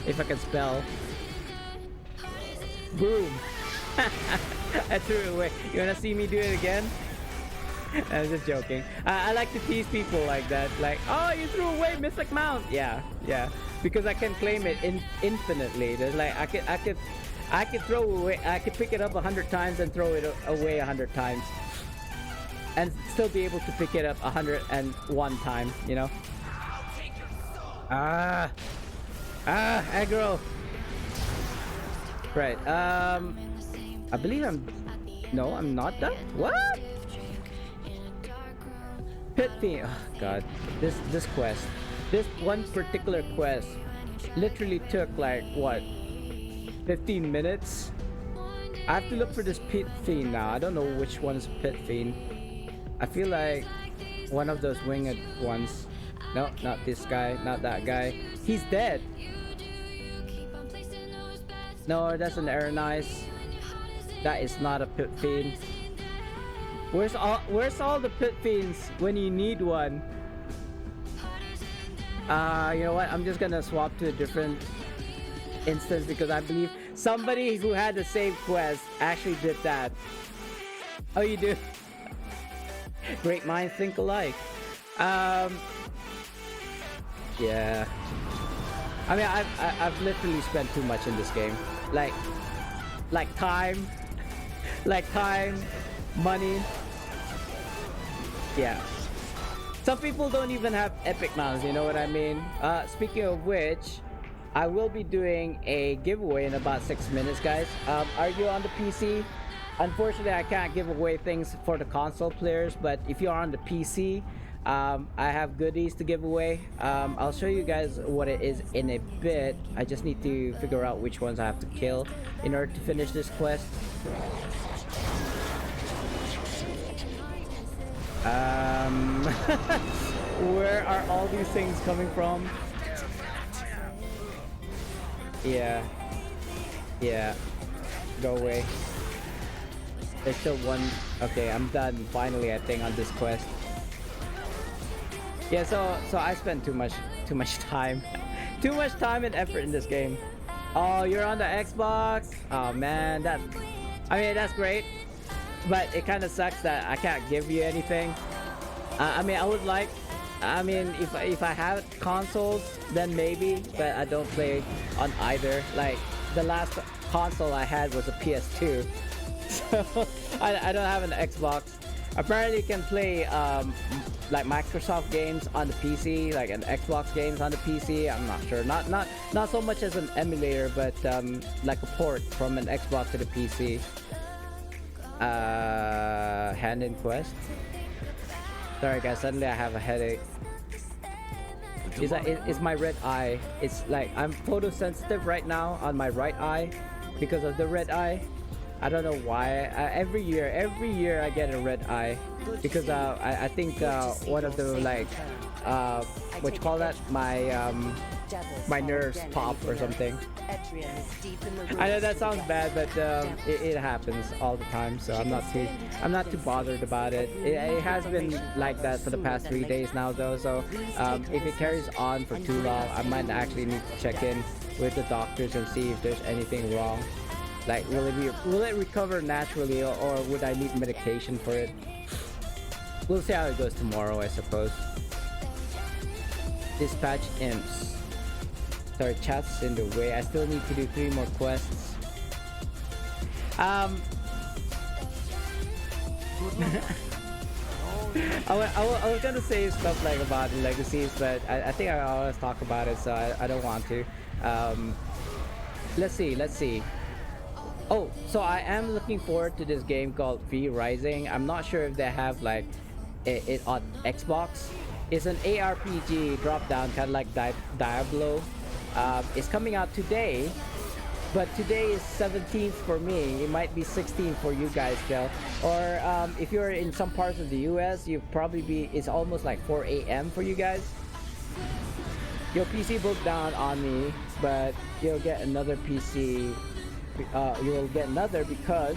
If I can spell. Boom. I threw it away. You wanna see me do it again? I'm just joking. I like to tease people like that. Like, oh, you threw away mythic mount. Yeah. Because I can claim it infinitely. There's like I could throw away. I could pick it up 100 times and throw it away 100 times, and still be able to pick it up 101 time. You know. Aggro. Right. I believe No, I'm not done. What? Pit theme. Oh god. This quest. This one particular quest literally took like what? 15 minutes? I have to look for this pit fiend now. I don't know which one's pit fiend. I feel like one of those winged ones. No, not this guy, not that guy. He's dead. No, that's an Aranice. That is not a pit fiend. Where's all the pit fiends when you need one? You know what? I'm just gonna swap to a different instance because I believe somebody who had the same quest actually did that. Oh, you do? Great minds think alike. Yeah. I mean, I've literally spent too much in this game. Like time, money. Yeah. Some people don't even have epic mounts, you know what I mean? Speaking of which, I will be doing a giveaway in about 6 minutes, guys. Are you on the PC? Unfortunately, I can't give away things for the console players, but if you are on the PC, I have goodies to give away. I'll show you guys what it is in a bit. I just need to figure out which ones I have to kill in order to finish this quest. Where are all these things coming from? Yeah. Go away. There's still one. Okay, I'm done finally, I think, on this quest. Yeah, so I spent too much time too much time and effort in this game. Oh, you're on the Xbox? Oh man, that's great, but it kind of sucks that I can't give you anything. I mean, if I had consoles, then maybe, but I don't play on either. Like, the last console I had was a PS2, so I don't have an Xbox. Apparently, you can play like Microsoft games on the PC, like an Xbox games on the PC. I'm not sure. Not so much as an emulator, but like a port from an Xbox to the PC. Hand in quest. Sorry guys, suddenly I have a headache. It's my red eye. It's like I'm photosensitive right now on my right eye because of the red eye. I don't know why. Every year I get a red eye because I think one of the like what you call that, my nerves pop or something. I know that sounds bad, but it happens all the time, so I'm not too bothered about it. It has been like that for the past 3 days now though, so if it carries on for too long, I might actually need to check in with the doctors and see if there's anything wrong. Like, will it recover naturally, or would I need medication for it? We'll see how it goes tomorrow, I suppose. Dispatch imps. Sorry, chat's in the way. I still need to do 3 more quests. I was gonna say stuff like about the legacies, but I think I always talk about it, so I don't want to. Let's see. Oh, so I am looking forward to this game called V Rising. I'm not sure if they have like it on Xbox. It's an ARPG drop down, kind of like Diablo. It's coming out today, but today is 17th for me. It might be 16th for you guys still. Or if you're in some parts of the US, it's almost like 4 a.m. for you guys. your PC broke down on me, but you'll get another PC. You'll get another because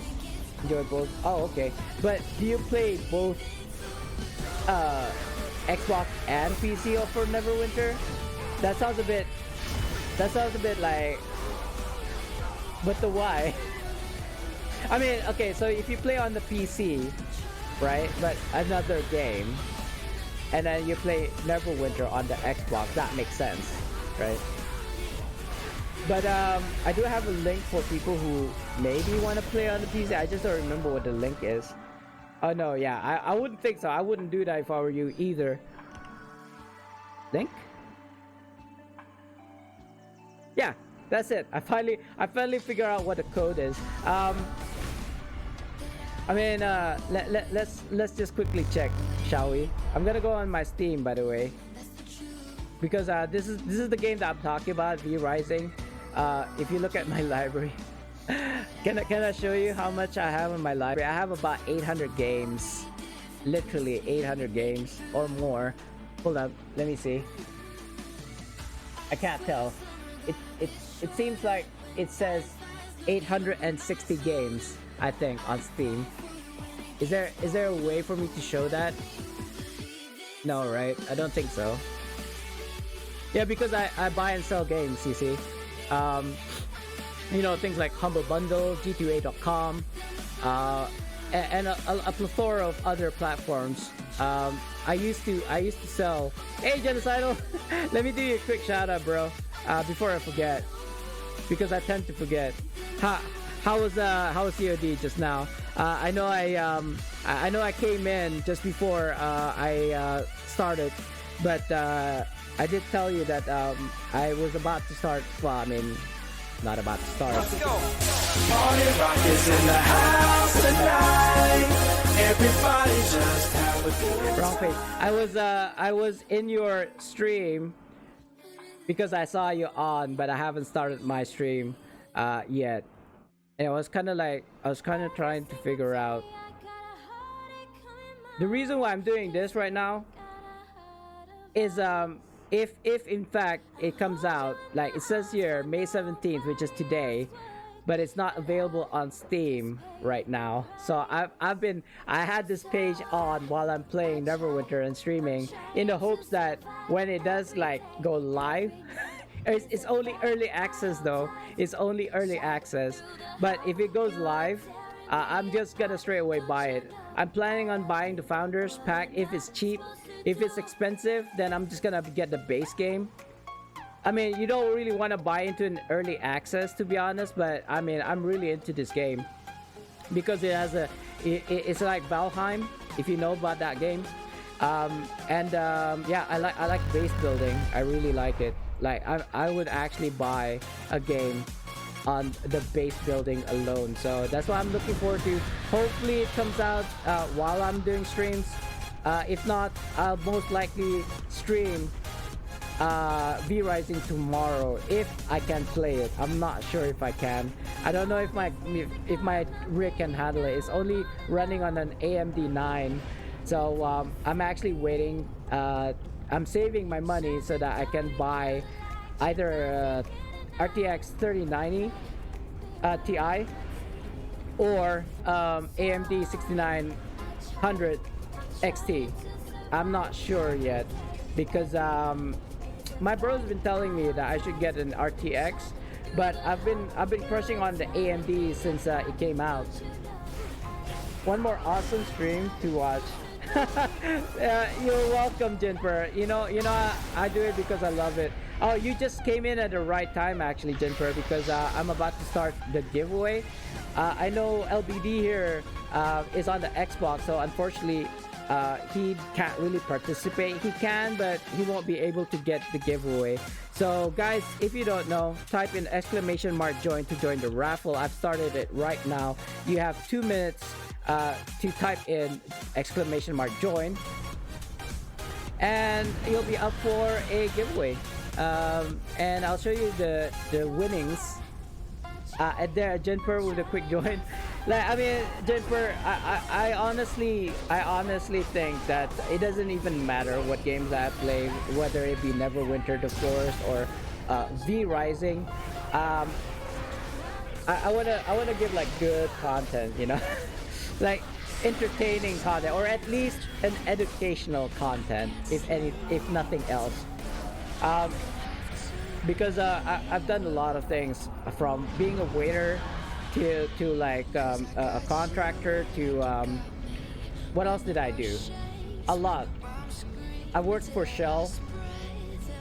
you're both. Oh, okay. But do you play both Xbox and PC for Neverwinter? That sounds a bit. That sounds a bit like. But the why? I mean, okay. So if you play on the PC, right? But another game, and then you play Neverwinter on the Xbox, that makes sense, right? But I do have a link for people who maybe want to play on the PC. I just don't remember what the link is. Oh no, yeah, I wouldn't think so. I wouldn't do that if I were you either. Link? Yeah, that's it. I finally figured out what the code is. I mean, let's just quickly check, shall we? I'm gonna go on my Steam, by the way, because this is the game that I'm talking about, V Rising. If you look at my library, can I show you how much I have in my library? I have about 800 games, literally 800 games or more. Hold up, let me see. I can't tell. It seems like it says 860 games, I think, on Steam. Is there a way for me to show that? No, right? I don't think so. Yeah, because I buy and sell games, you see. You know, things like Humble Bundle, G2A.com, and a plethora of other platforms. I used to sell. Hey, Genocidal, let me do you a quick shout out, bro, before I forget, because I tend to forget. How was COD just now? I know I came in just before I started, but I did tell you that I was about to start. Well, I mean, not about to start. Let's go. Party rock is in the house tonight. Everybody just have a good Wrong page. I was in your stream because I saw you on, but I haven't started my stream yet. And I was kind of trying to figure out the reason why I'm doing this right now is if in fact it comes out, like it says here, May 17th, which is today, but it's not available on Steam right now. So I had this page on while I'm playing Neverwinter and streaming in the hopes that when it does like go live, it's only early access though. It's only early access. But if it goes live, I'm just gonna straight away buy it. I'm planning on buying the Founders Pack if it's cheap. If it's expensive, then I'm just gonna get the base game. I mean, you don't really want to buy into an early access, to be honest, but I mean, I'm really into this game because it has it's like Valheim, if you know about that game. Yeah, I like base building. I really like it. Like I would actually buy a game on the base building alone. So that's what I'm looking forward to. Hopefully it comes out while I'm doing streams. If not, I'll most likely stream V Rising tomorrow if I can play it. I'm not sure if I can. I don't know if my rig can handle it. It's only running on an AMD 9, so I'm actually waiting. I'm saving my money so that I can buy either RTX 3090 Ti or AMD 6900 XT. I'm not sure yet because my bro's been telling me that I should get an RTX, but I've been crushing on the AMD since it came out. One more awesome stream to watch. You're welcome, Jinper. You know I do it because I love it. Oh, you just came in at the right time actually, Jinper, because I'm about to start the giveaway. I know LBD here is on the Xbox, so unfortunately he can't really participate. He can, but he won't be able to get the giveaway. So guys, if you don't know, type in !join to join the raffle. I've started it right now. You have 2 minutes to type in !join, and you'll be up for a giveaway. And I'll show you the winnings. And there, Jennifer with a quick join. Like, I mean, Jennifer, I honestly think that it doesn't even matter what games I play, whether it be Neverwinter, The Forest, or V Rising. I wanna give like good content, you know, like entertaining content, or at least an educational content, if nothing else. Because I've done a lot of things, from being a waiter to like a contractor to what else did I do? A lot. I worked for Shell.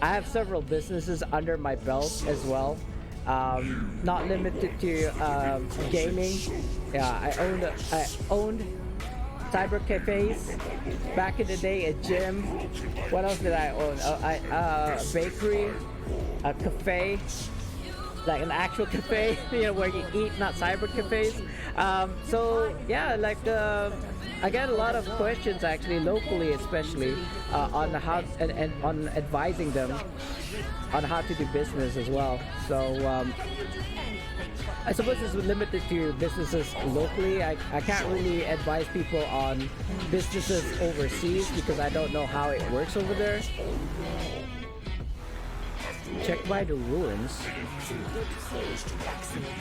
I have several businesses under my belt as well. Not limited to gaming. Yeah, I owned cyber cafes back in the day, a gym. What else did I own? A bakery, a cafe, like an actual cafe, you know, where you eat, not cyber cafes. So yeah, like I get a lot of questions actually locally, especially on how and on advising them on how to do business as well. So I suppose it's limited to businesses locally. I can't really advise people on businesses overseas because I don't know how it works over there. Check by the ruins.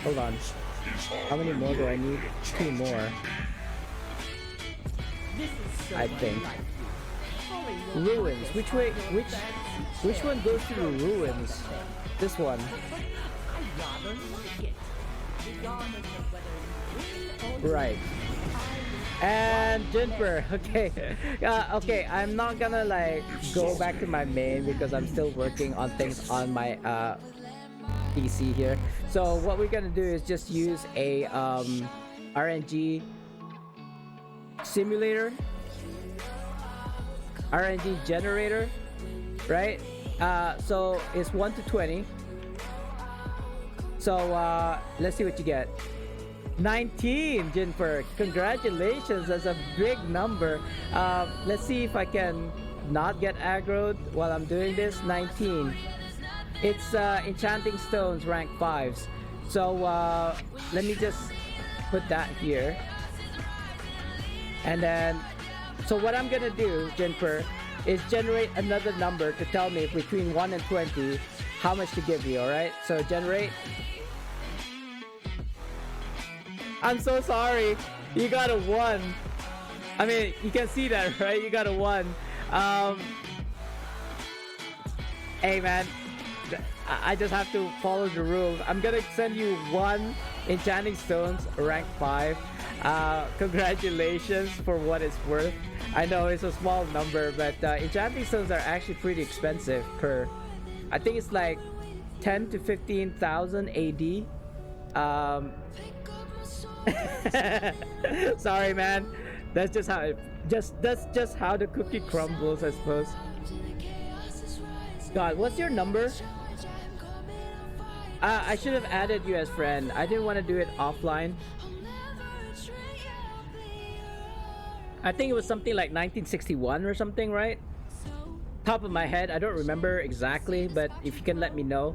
Hold on. How many more do I need? 2 more. I think. Ruins. Which way? Which one goes to the ruins? This one. Right. And Jennifer, okay. Okay, I'm not gonna like go back to my main because I'm still working on things on my PC here. So what we're gonna do is just use a RNG simulator, RNG generator, right? So it's 1 to 20. So let's see what you get. 19, Jennifer. Congratulations, that's a big number. Let's see if I can not get aggroed while I'm doing this. 19. It's enchanting stones, rank 5s. So let me just put that here. And then, so what I'm gonna do, Jennifer, is generate another number to tell me between 1 and 20 how much to give you, alright? So generate. I'm so sorry. You got a 1. I mean, you can see that, right? You got a 1. Hey, man. I just have to follow the rules. I'm gonna send you 1 enchanting stones, rank 5. Congratulations for what it's worth. I know it's a small number, but enchanting stones are actually pretty expensive per. I think it's like 10 to 15,000 AD. Sorry, man. That's just how that's just how the cookie crumbles, I suppose. God, what's your number? I should have added you as friend. I didn't want to do it offline. I think it was something like 1961 or something, right? Top of my head, I don't remember exactly, but if you can let me know.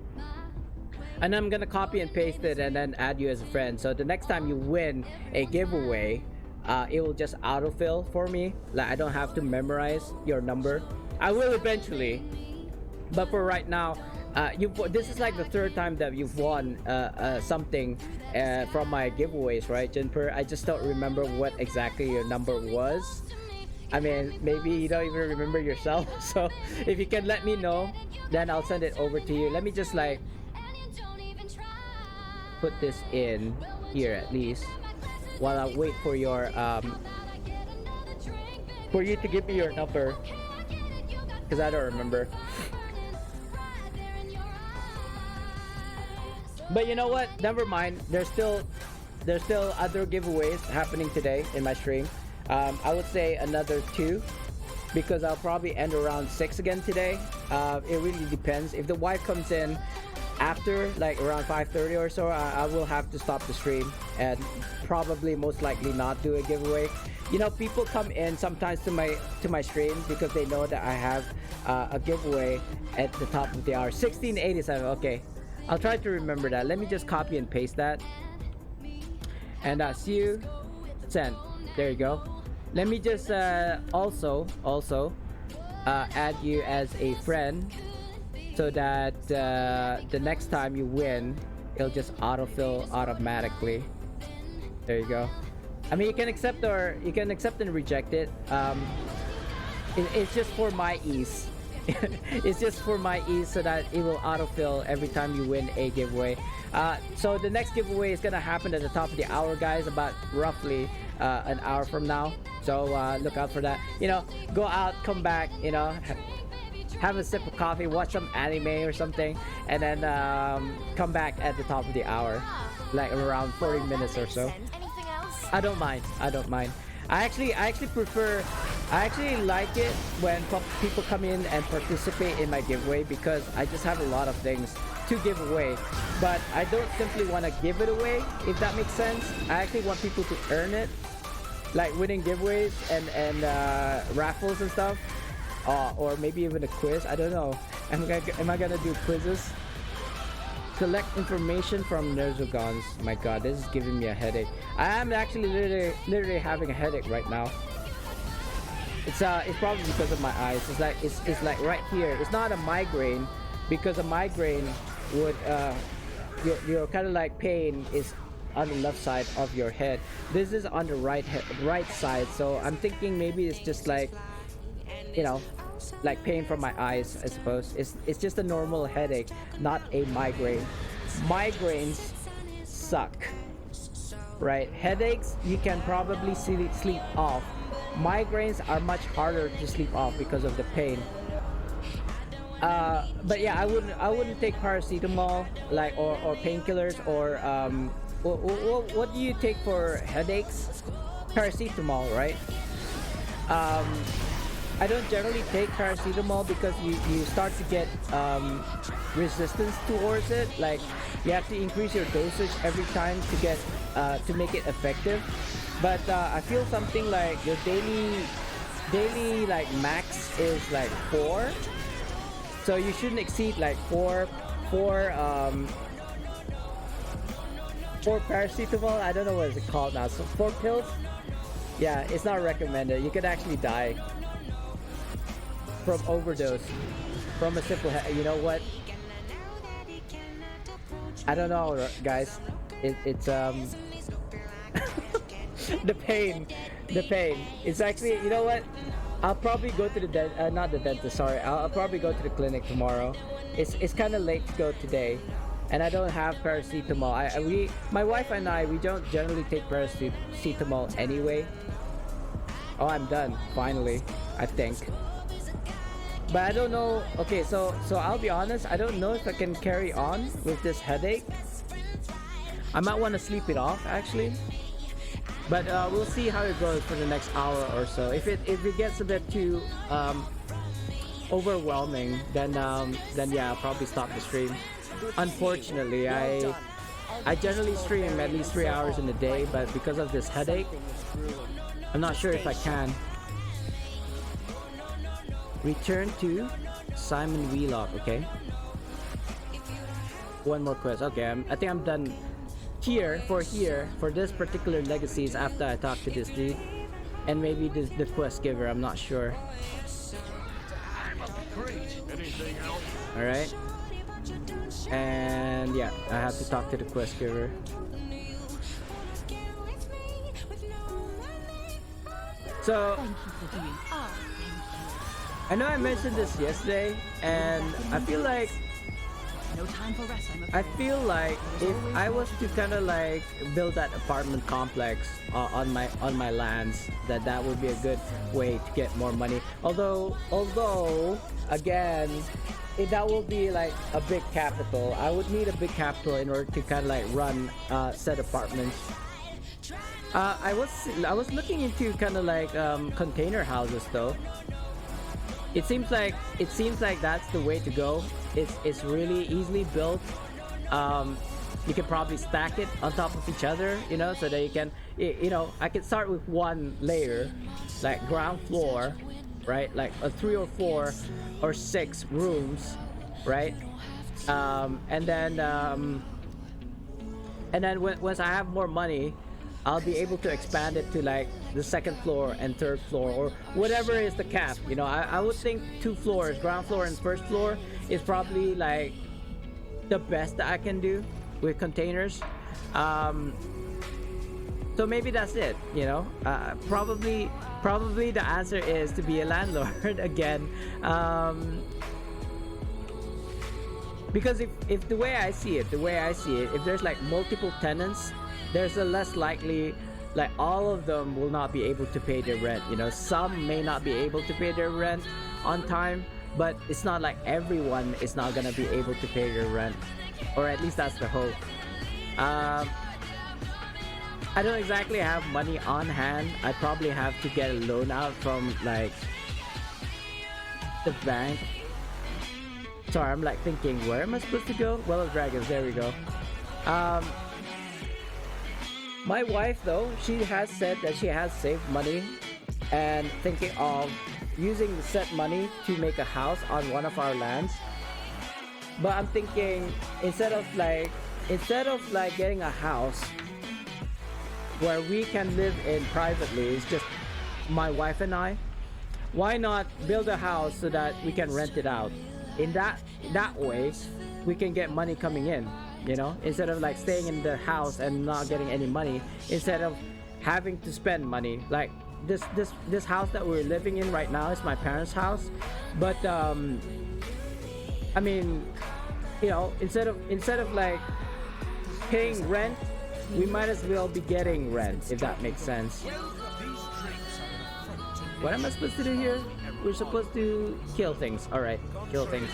And I'm gonna copy and paste it and then add you as a friend. So the next time you win a giveaway, it will just autofill for me. Like, I don't have to memorize your number. I will eventually, but for right now, this is like the 3rd time that you've won something from my giveaways, right, Jennifer? I just don't remember what exactly your number was. I mean, maybe you don't even remember yourself. So if you can let me know, then I'll send it over to you. Let me just like put this in here at least while I wait for your for you to give me your number, because I don't remember. But you know what, never mind. There's still other giveaways happening today in my stream. I would say another 2, because I'll probably end around 6 again today. It really depends. If the wife comes in after like around 5:30 or so, I will have to stop the stream and probably most likely not do a giveaway. You know, people come in sometimes to my stream because they know that I have a giveaway at the top of the hour. 1687. Okay, I'll try to remember that. Let me just copy and paste that. And see you. Send. There you go. Let me just also add you as a friend, so that the next time you win, it'll just autofill automatically. There you go. I mean, you can accept and reject it. It's just for my ease. It's just for my ease, so that it will autofill every time you win a giveaway. So the next giveaway is gonna happen at the top of the hour, guys, about roughly an hour from now. So look out for that. You know, go out, come back, you know, have a sip of coffee, watch some anime or something, and then come back at the top of the hour, like around 40 minutes or so. I don't mind. I actually like it when people come in and participate in my giveaway, because I just have a lot of things to give away, but I don't simply want to give it away, if that makes sense. I actually want people to earn it, like winning giveaways and raffles and stuff, or maybe even a quiz. I don't know. Am I gonna do quizzes? Collect information from Nerzogons. My god, this is giving me a headache. I am actually literally having a headache right now. It's probably because of my eyes. It's like right here. It's not a migraine, because a migraine would your kind of like pain is on the left side of your head. This is on the right side. So I'm thinking maybe it's just like, you know, like pain from my eyes, I suppose. It's just a normal headache, not a migraine. Migraines suck, right? Headaches you can probably sleep off. Migraines are much harder to sleep off because of the pain. But yeah, I wouldn't take paracetamol, like, or painkillers, or what do you take for headaches? Paracetamol, right? I don't generally take paracetamol because you start to get resistance towards it. Like, you have to increase your dosage every time to get to make it effective. But I feel something like your daily like max is like 4, so you shouldn't exceed like 4 paracetamol. I don't know what it's called now. So 4 pills. Yeah, it's not recommended. You could actually die from overdose from a simple you know what, I don't know, guys. It's the pain. It's actually, you know what, I'll probably go to the not the dentist, sorry. I'll probably go to the clinic tomorrow. It's kind of late to go today, and I don't have paracetamol. My wife and I, we don't generally take paracetamol anyway. Oh, I'm done finally, I think. But I don't know. Okay, so I'll be honest, I don't know if I can carry on with this headache. I might want to sleep it off, actually. But we'll see how it goes for the next hour or so. If it gets a bit too overwhelming, then yeah, I'll probably stop the stream. Unfortunately, I generally stream at least 3 hours in a day, but because of this headache, I'm not sure if I can. Return to Simon Wheelock. Okay. One more quest. Okay, I think I'm done here for this particular legacies after I talk to this dude, and maybe the quest giver. I'm not sure. All right. And yeah, I have to talk to the quest giver. So I know I mentioned this yesterday, and I feel like if I was to kind of like build that apartment complex on my lands, that would be a good way to get more money. Although again, that will be like a big capital. I would need a big capital in order to kind of like run said apartments. I was looking into kind of like container houses though. It seems like that's the way to go. It's really easily built. You can probably stack it on top of each other, you know, so that you can, you know, I can start with one layer, like ground floor, right? Like a 3 or 4 or 6 rooms, right? And then once I have more money, I'll be able to expand it to like the second floor and third floor or whatever is the cap. You know, I would think 2 floors, ground floor and first floor, is probably like the best that I can do with containers. So maybe that's it, you know. Probably the answer is to be a landlord again. Because if the way I see it, if there's like multiple tenants, there's a less likely, like all of them will not be able to pay their rent. You know, some may not be able to pay their rent on time, but it's not like everyone is not gonna be able to pay their rent, or at least that's the hope. I don't exactly have money on hand. I probably have to get a loan out from like the bank. Sorry, I'm like thinking, where am I supposed to go? Well of Dragons, there we go. My wife though, she has said that she has saved money and thinking of using the set money to make a house on one of our lands. But I'm thinking, instead of like getting a house where we can live in privately, it's just my wife and I, why not build a house so that we can rent it out? In that way, we can get money coming in, you know, instead of like staying in the house and not getting any money, instead of having to spend money. Like this house that we're living in right now is my parents' house, but I mean, you know, instead of like paying rent, we might as well be getting rent, if that makes sense. What am I supposed to do here? We're supposed to kill things. Alright, kill things.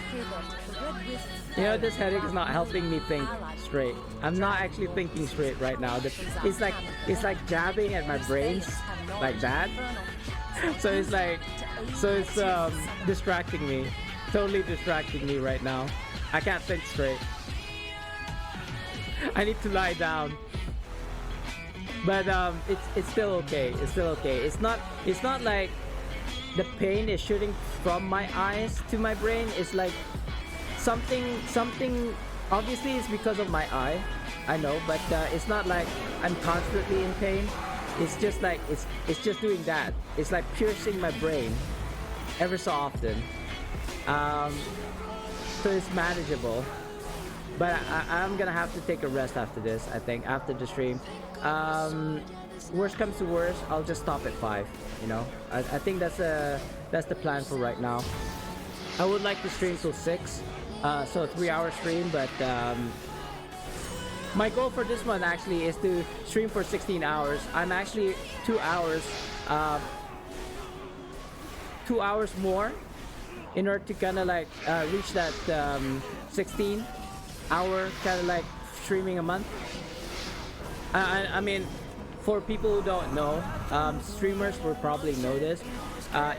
You know, this headache is not helping me think straight. I'm not actually thinking straight right now. It's like jabbing at my brains like that. So it's distracting me. Totally distracting me right now. I can't think straight. I need to lie down. But it's still okay. It's still okay. It's not like the pain is shooting from my eyes to my brain. It's like something. Obviously, it's because of my eye. I know, but it's not like I'm constantly in pain. It's just like it's just doing that. It's like piercing my brain ever so often. So it's manageable. But I'm gonna have to take a rest after this. I think after the stream. Worst comes to worst, I'll just stop at 5. You know, I think that's the plan for right now. I would like to stream till 6, so a 3-hour stream. But my goal for this one actually is to stream for 16 hours. I'm actually 2 hours, 2 hours more in order to kind of like reach that 16-hour kind of like streaming a month. I mean, for people who don't know, streamers will probably know this.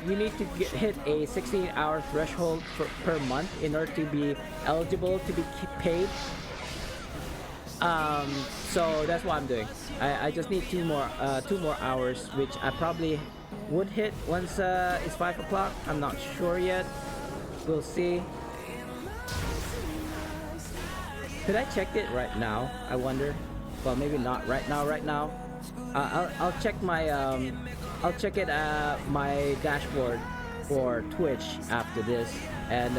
You need to hit a 16-hour threshold per month in order to be eligible to be paid. So that's what I'm doing. I just need 2 more hours, which I probably would hit once it's 5 o'clock. I'm not sure yet. We'll see. Could I check it right now? I wonder. Well, maybe not right now. I'll check my I'll check it my dashboard for Twitch after this and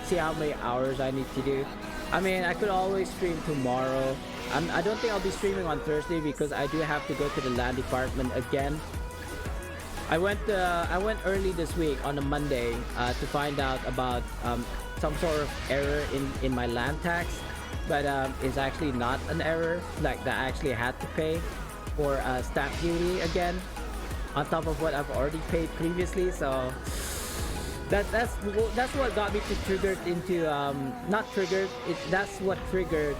see how many hours I need to do. I mean, I could always stream tomorrow. I don't think I'll be streaming on Thursday because I do have to go to the land department again. I went early this week on a Monday to find out about some sort of error in my land tax. But it's actually not an error, like that I actually had to pay for stamp duty again on top of what I've already paid previously. So that's what got me to triggered into not triggered, that's what triggered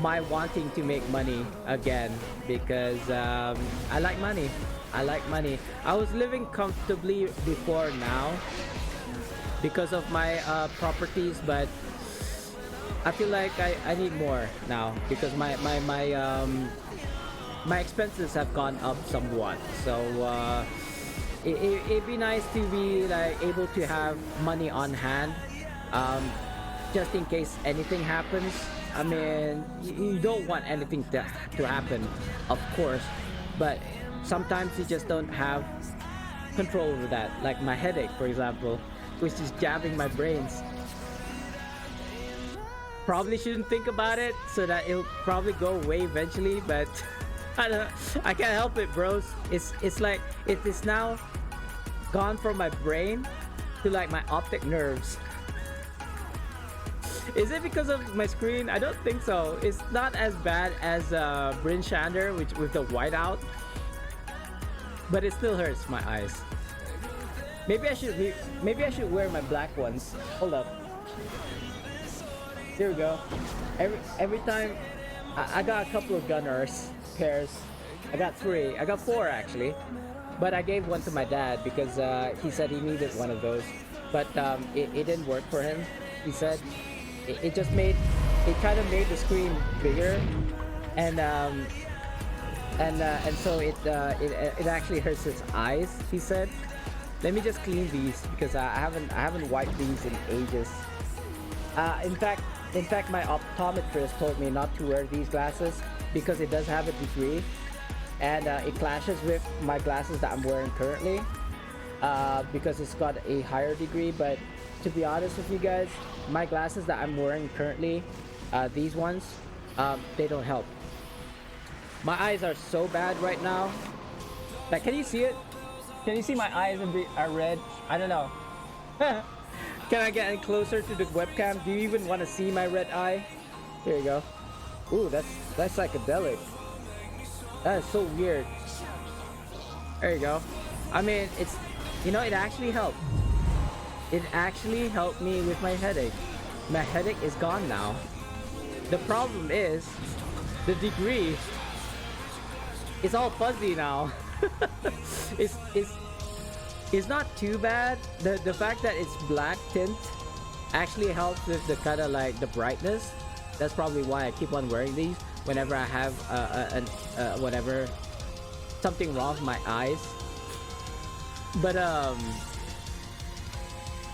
my wanting to make money again, because I like money. I was living comfortably before now because of my properties, but I feel like I need more now because my expenses have gone up somewhat. So it'd be nice to be like able to have money on hand, just in case anything happens. I mean, you don't want anything to happen, of course, but sometimes you just don't have control over that. Like my headache, for example, which is jabbing my brains. Probably shouldn't think about it, so that it'll probably go away eventually, but I don't know. I can't help it, bros. It's like it's now gone from my brain to like my optic nerves. Is it because of my screen? I don't think so. It's not as bad as Bryn Shander, which with the whiteout, but it still hurts my eyes. Maybe I should wear my black ones. Hold up. Here we go. Every time I got a couple of Gunnars pairs. I got 3. I got 4 actually, but I gave one to my dad because he said he needed one of those, but it didn't work for him. He said it just made it kind of made the screen bigger, and so it actually hurts his eyes. He said, "Let me just clean these because I haven't wiped these in ages." In fact, my optometrist told me not to wear these glasses because it does have a degree, and it clashes with my glasses that I'm wearing currently because it's got a higher degree. But to be honest with you guys, my glasses that I'm wearing currently, these ones, they don't help. My eyes are so bad right now. Like, can you see it? Can you see my eyes are red? I don't know. Can I get in closer to the webcam? Do you even want to see my red eye? Here you go. Ooh, that's psychedelic. That is so weird. There you go. I mean, it's, you know, it actually helped. It actually helped me with my headache. My headache is gone now. The problem is the degree. It's all fuzzy now. It's not too bad. The fact that it's black tint actually helps with the kind of like the brightness. That's probably why I keep on wearing these whenever I have whatever, something wrong with my eyes. But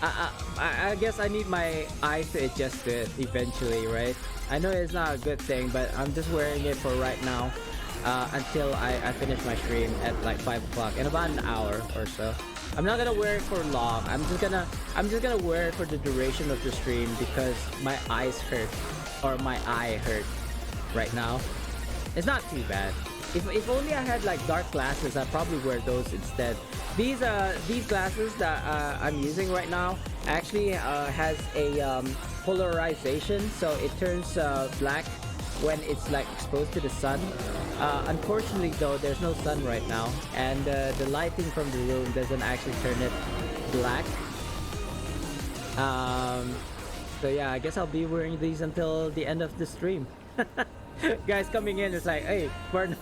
I guess I need my eyes to adjust to it eventually, right? I know it's not a good thing, but I'm just wearing it for right now until I finish my stream at like 5 o'clock in about an hour or so. I'm not gonna wear it for long. I'm just gonna wear it for the duration of the stream because my eyes hurt, or my eye hurt right now. It's not too bad. If only I had like dark glasses, I'd probably wear those instead. These glasses that I'm using right now actually has a polarization, so it turns black when it's like exposed to the sun. Unfortunately though, there's no sun right now, and the lighting from the room doesn't actually turn it black. So yeah, I guess I'll be wearing these until the end of the stream. Guys coming in, it's like, hey, Spartan,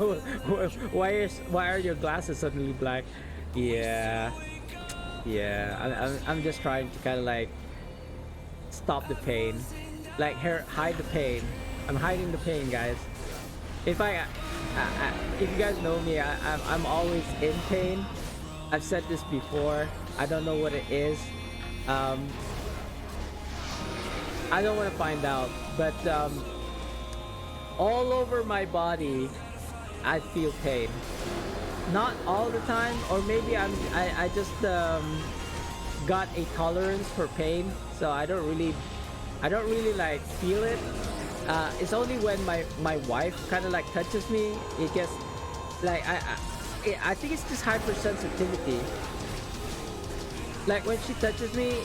why are your glasses suddenly black? Yeah, I'm just trying to kind of like stop the pain, like hide the pain. I'm hiding the pain, guys. If you guys know me, I'm always in pain. I've said this before. I don't know what it is. I don't want to find out, but all over my body, I feel pain. Not all the time, or maybe I just got a tolerance for pain, so I don't really like feel it. It's only when my wife kind of like touches me, it gets like I think it's just hypersensitivity. Like when she touches me,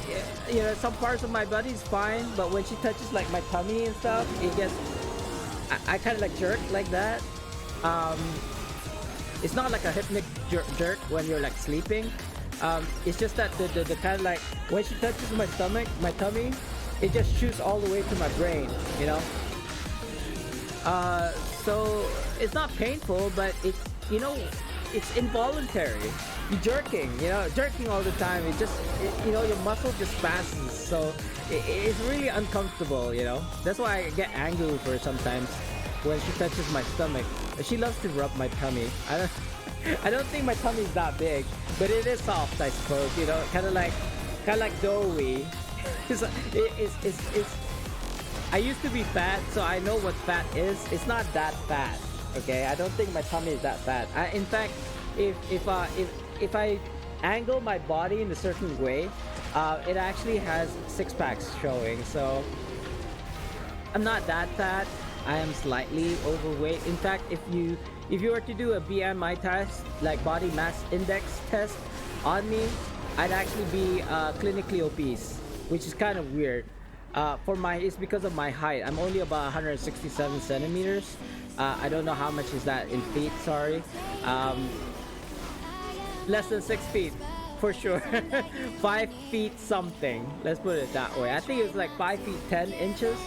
you know, some parts of my body is fine, but when she touches like my tummy and stuff, it gets I kind of like jerk like that. It's not like a hypnic jerk when you're like sleeping. It's just that the kind of like when she touches my stomach, my tummy, it just shoots all the way to my brain, you know. So it's not painful, but it's, you know, it's involuntary. You're jerking, you know, jerking all the time. You know, your muscle just spasms, so it's really uncomfortable, you know. That's why I get angry with her sometimes when she touches my stomach. She loves to rub my tummy. I don't think my tummy's that big, but it is soft, I suppose. You know, kind of like doughy. it's I used to be fat, so I know what fat is. It's not that fat. Okay, I don't think my tummy is that fat. In fact, if I angle my body in a certain way, it actually has six packs showing. So I'm not that fat. I am slightly overweight. In fact, if you were to do a BMI test, like body mass index test on me, I'd actually be clinically obese, which is kind of weird. It's because of my height. I'm only about 167 centimeters. I don't know how much is that in feet. Sorry, less than 6 feet for sure. 5 feet something. Let's put it that way. I think it was like 5 feet 10 inches.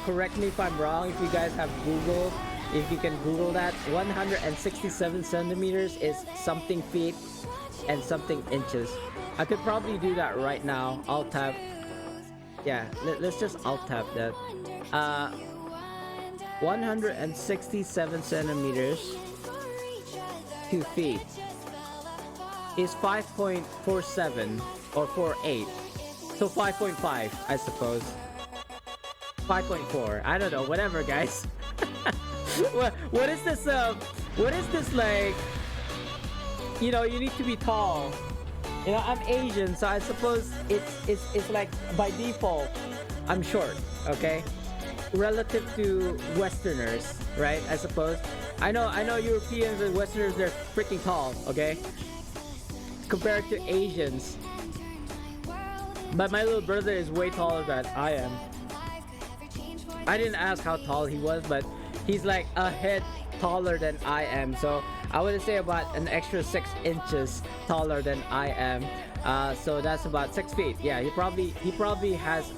Correct me if I'm wrong. If you guys have Google, if you can Google that, 167 centimeters is something feet and something inches. I could probably do that right now. Alt tab. Yeah, let's just alt tab that. 167 centimeters to feet is 5.47 or 48. So 5.5, I suppose. 5.4. I don't know. Whatever, guys. What is this? What is this like? You know, you need to be tall. You know, I'm Asian, so I suppose it's like by default, I'm short. Okay, relative to Westerners, right? I suppose. I know Europeans and Westerners, they're freaking tall. Okay, compared to Asians. But my little brother is way taller than I am. I didn't ask how tall he was, but he's like a head taller than I am. So I would say about an extra 6 inches taller than I am. So that's about 6 feet. Yeah, he probably has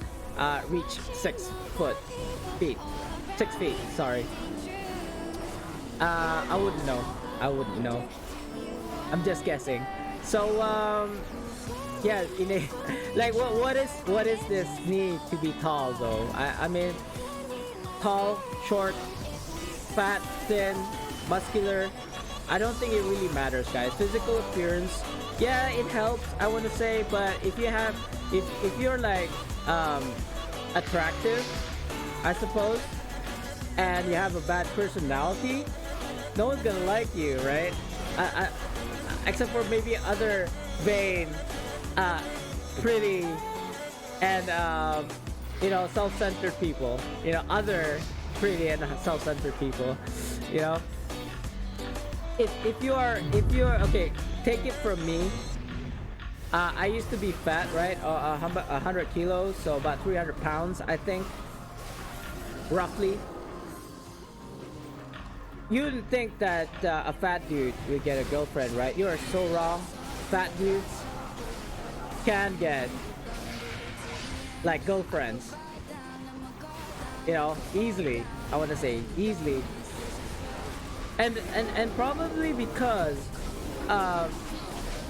reached 6 feet. 6 feet. Sorry. I wouldn't know. I'm just guessing. So yeah, like what is this need to be tall though? I mean, tall, short, fat, thin, muscular. I don't think it really matters, guys. Physical appearance, yeah, it helps, I want to say, but if you're like attractive, I suppose, and you have a bad personality, no one's gonna like you, right? Except for maybe other vain, pretty, and you know, self-centered people. You know, other pretty and self-centered people. You know, if you're okay, take it from me. I used to be fat, right? 100 kilos, so about 300 pounds, I think, roughly. You wouldn't think that a fat dude would get a girlfriend, right? You are so wrong. Fat dudes can get like girlfriends, you know, easily. I want to say easily, and probably because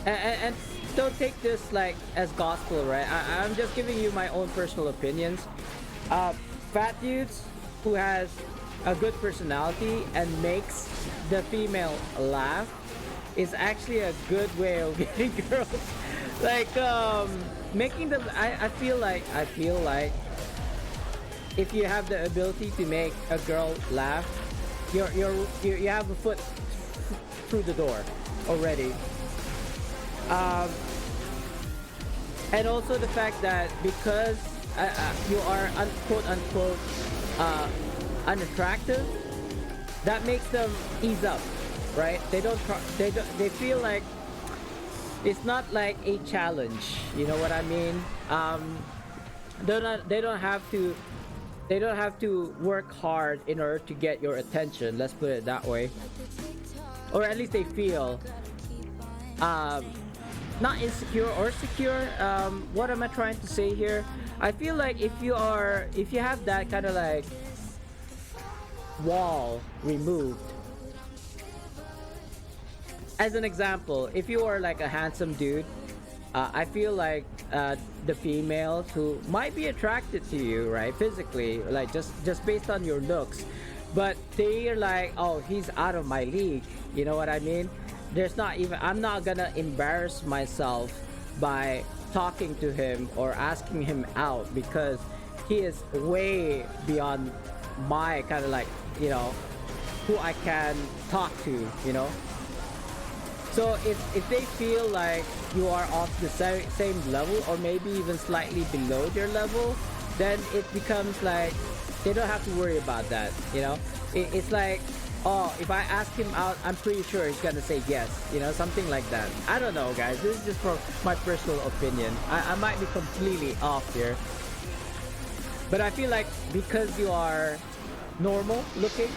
and don't take this like as gospel, right? I'm just giving you my own personal opinions. Fat dudes who has a good personality and makes the female laugh is actually a good way of getting girls. Like making them, I feel like if you have the ability to make a girl laugh, you have a foot through the door already. And also the fact that because you are quote unquote unattractive, that makes them ease up, right? They feel like it's not like a challenge, you know what I mean? They don't have to work hard in order to get your attention, let's put it that way. Or at least they feel not insecure or secure. What am I trying to say here? I feel like if you have that kind of like wall removed, as an example, if you are like a handsome dude, I feel like the females who might be attracted to you, right, physically, like just based on your looks, but they're like, oh, he's out of my league, you know what I mean? I'm not gonna embarrass myself by talking to him or asking him out because he is way beyond my kind of like, you know, who I can talk to, you know. So if they feel like you are off the same level or maybe even slightly below their level, then it becomes like they don't have to worry about that, you know. It's like, oh, if I ask him out, I'm pretty sure he's gonna say yes, you know, something like that. I don't know, guys. This is just from my personal opinion. I might be completely off here, but I feel like because you are normal looking,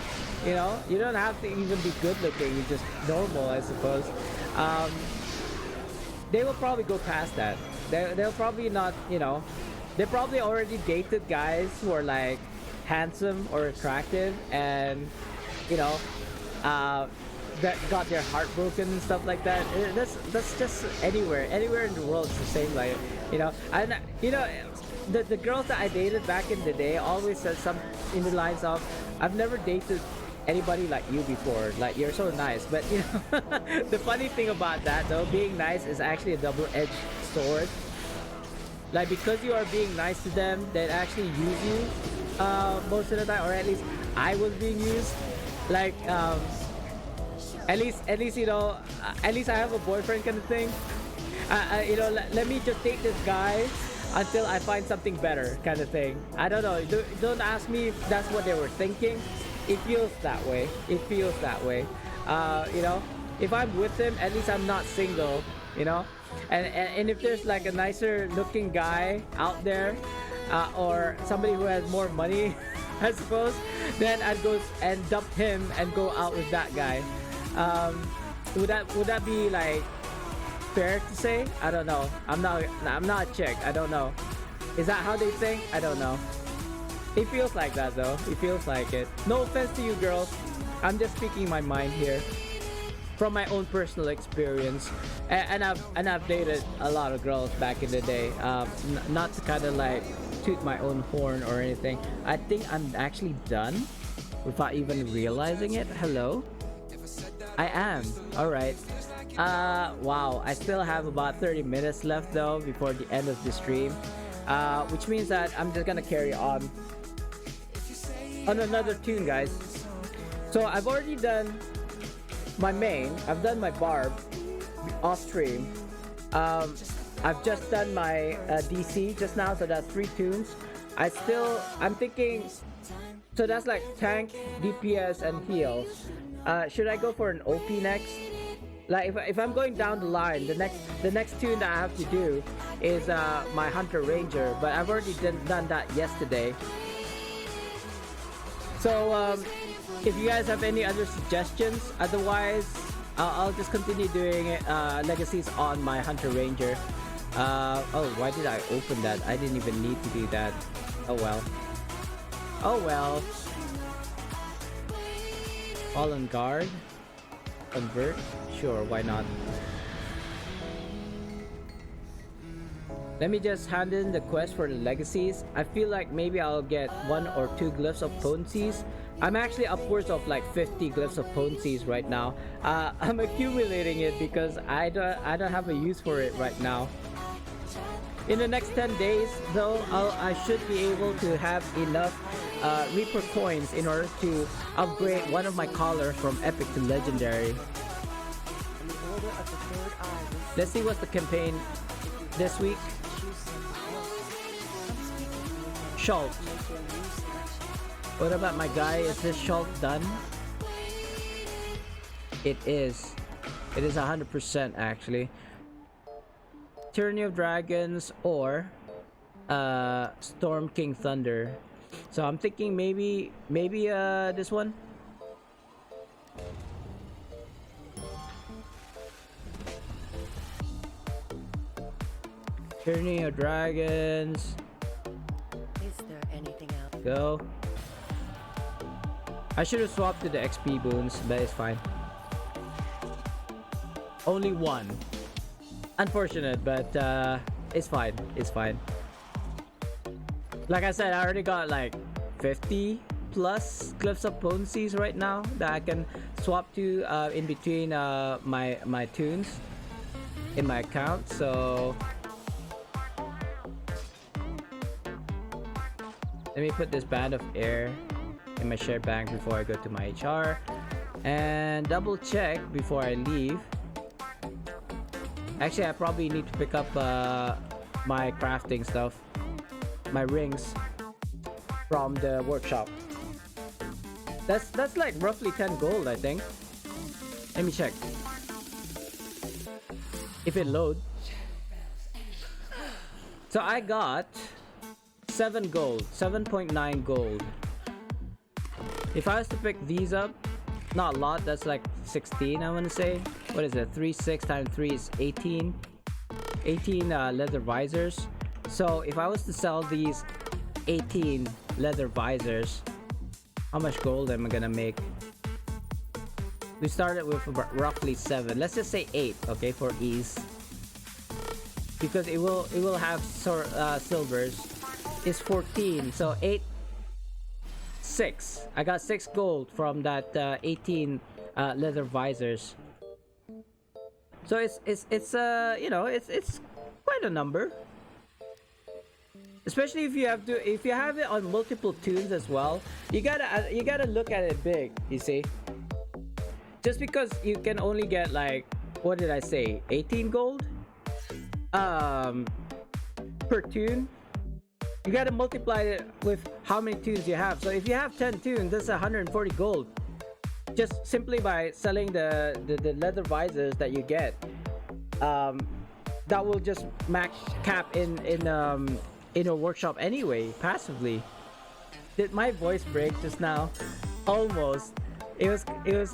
you know, you don't have to even be good looking. You're just normal, I suppose. They will probably go past that. They'll probably not, you know, they probably already dated guys who are like handsome or attractive and, you know, that got their heart broken and stuff like that. That's just anywhere in the world. It's the same, like, you know. And you know, the girls that I dated back in the day always said some in the lines of, I've never dated anybody like you before, like you're so nice. But you know, the funny thing about that though, being nice is actually a double-edged sword. Like, because you are being nice to them, they actually use you most of the time, or at least I was being used. Like, at least you know, at least I have a boyfriend kind of thing. You know, let me just date this guy until I find something better kind of thing. I don't know. Don't ask me if that's what they were thinking. It feels that way. It feels that way. You know, if I'm with him, at least I'm not single, you know. And if there's like a nicer looking guy out there, or somebody who has more money, I suppose, then I'd go and dump him and go out with that guy. Would that be like fair to say? I don't know. I'm not a chick. I don't know. Is that how they think? I don't know. It feels like that though. It feels like it. No offense to you girls. I'm just speaking my mind here from my own personal experience. And I've dated a lot of girls back in the day. Not to kind of like toot my own horn or anything. I think I'm actually done without even realizing it. Hello? I am. Alright. Wow. I still have about 30 minutes left though before the end of the stream. Which means that I'm just gonna carry on another tune, guys. So I've already done my main. I've done my barb off stream. I've just done my DC just now, so that's 3 tunes. I'm thinking, so that's like tank, DPS, and heal. Should I go for an OP next? Like if I'm going down the line, the next tune that I have to do is my Hunter Ranger, but I've already done that yesterday. So if you guys have any other suggestions, otherwise I'll just continue doing legacies on my Hunter Ranger. Oh, why did I open that? I didn't even need to do that. Oh well. Oh well. All on guard. Convert? Sure, why not? Let me just hand in the quest for the legacies. I feel like maybe I'll get 1 or 2 glyphs of potencies. I'm actually upwards of like 50 glyphs of potencies right now. I'm accumulating it because I don't have a use for it right now. In the next 10 days though, I should be able to have enough Reaper coins in order to upgrade one of my collars from epic to legendary. Let's see what's the campaign this week. Schultz. What about my guy? Is this Schultz done? It is. It is 100% actually. Tyranny of Dragons or Storm King Thunder. So I'm thinking maybe this one. Tyranny of Dragons. Is there anything else? Go. I should have swapped to the XP boons, but it's fine. Only 1. Unfortunate, but it's fine. It's fine. Like I said, I already got like 50 plus glyphs of potencies right now that I can swap to in between my tunes in my account. So let me put this band of air in my share bank before I go to my HR. And double check before I leave. Actually, I probably need to pick up my crafting stuff, my rings from the workshop. That's like roughly 10 gold, I think. Let me check if it loads. So I got 7 gold, 7.9 gold. If I was to pick these up, not a lot, that's like 16, I want to say. What is it? 3, 6 times 3 is 18. 18 leather visors. So if I was to sell these 18 leather visors, how much gold am I gonna make? We started with roughly 7. Let's just say 8, okay, for ease. Because it will have silvers. Is 14, so 8, 6. I got 6 gold from that 18 leather visors. So it's you know, it's quite a number. Especially if you have it on multiple tunes as well. You gotta look at it big. You see, just because you can only get like, what did I say, 18 gold per tune. You gotta multiply it with how many tunes you have. So if you have 10 tunes, that's 140 gold. Just simply by selling the leather visors that you get. That will just max cap in a workshop anyway, passively. Did my voice break just now? Almost. It was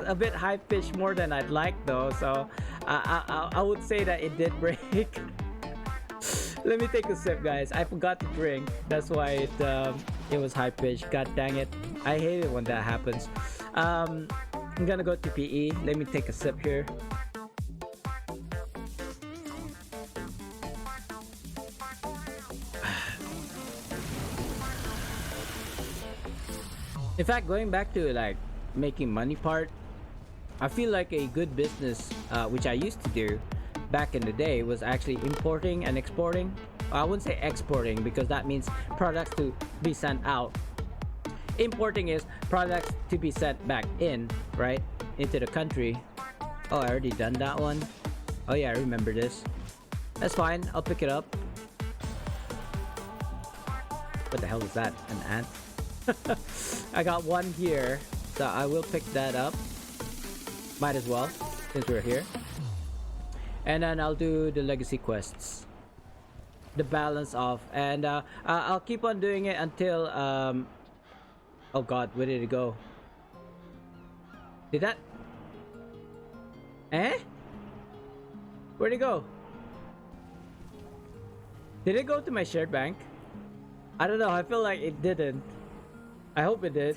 a bit high pitched more than I'd like though, so I would say that it did break. Let me take a sip, guys. I forgot to drink. That's why it was high pitched. God dang it. I hate it when that happens. I'm gonna go to PE. Let me take a sip here. In fact, going back to like making money part, I feel like a good business, which I used to do back in the day, was actually importing and exporting. I wouldn't say exporting because that means products to be sent out. Importing is products to be sent back in, right, into the country. Oh, I already done that one. Oh yeah, I remember this. That's fine, I'll pick it up. What the hell is that? An ant? I got one here, so I will pick that up. Might as well, since we're here. And then I'll do the legacy quests, the balance of, and I'll keep on doing it until oh god, where did it go? Did that where'd it go? Did it go to my shared bank? I don't know, I feel like it didn't. I hope it did.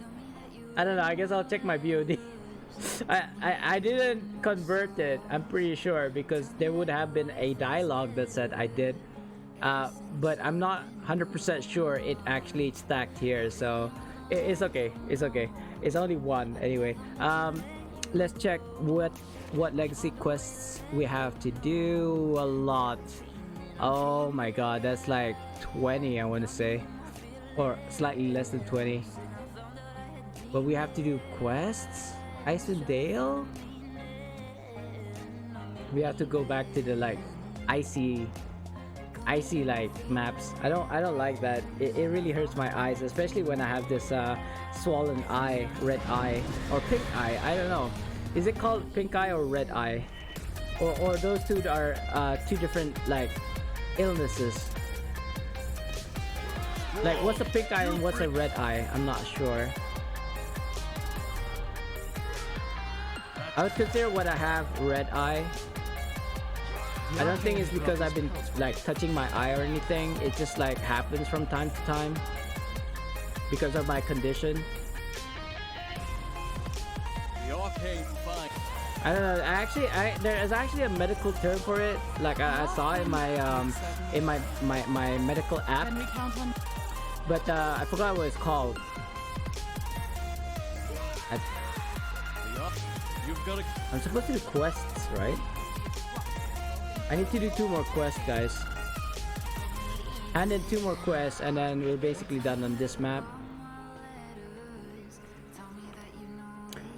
I don't know, I guess I'll check my VOD. I didn't convert it, I'm pretty sure, because there would have been a dialogue that said I did. But I'm not 100% sure it actually stacked here, so it's okay. It's okay. It's only one anyway. Let's check what legacy quests we have to do. A lot. Oh my god, that's like 20, I want to say, or slightly less than 20. But we have to do quests. Icewind Dale? We have to go back to the like icy like maps. I don't like that. It really hurts my eyes, especially when I have this swollen eye, red eye, or pink eye. I don't know. Is it called pink eye or red eye? Or those two are two different like illnesses. Like what's a pink eye and what's a red eye? I'm not sure. I would consider what I have red eye. I don't think it's because I've been like touching my eye or anything. It just like happens from time to time because of my condition. I don't know. There is actually a medical term for it. Like I saw in my medical app, but I forgot what it's called. I'm supposed to do quests, right? I need to do 2 more quests, guys. And then 2 more quests, and then we're basically done on this map.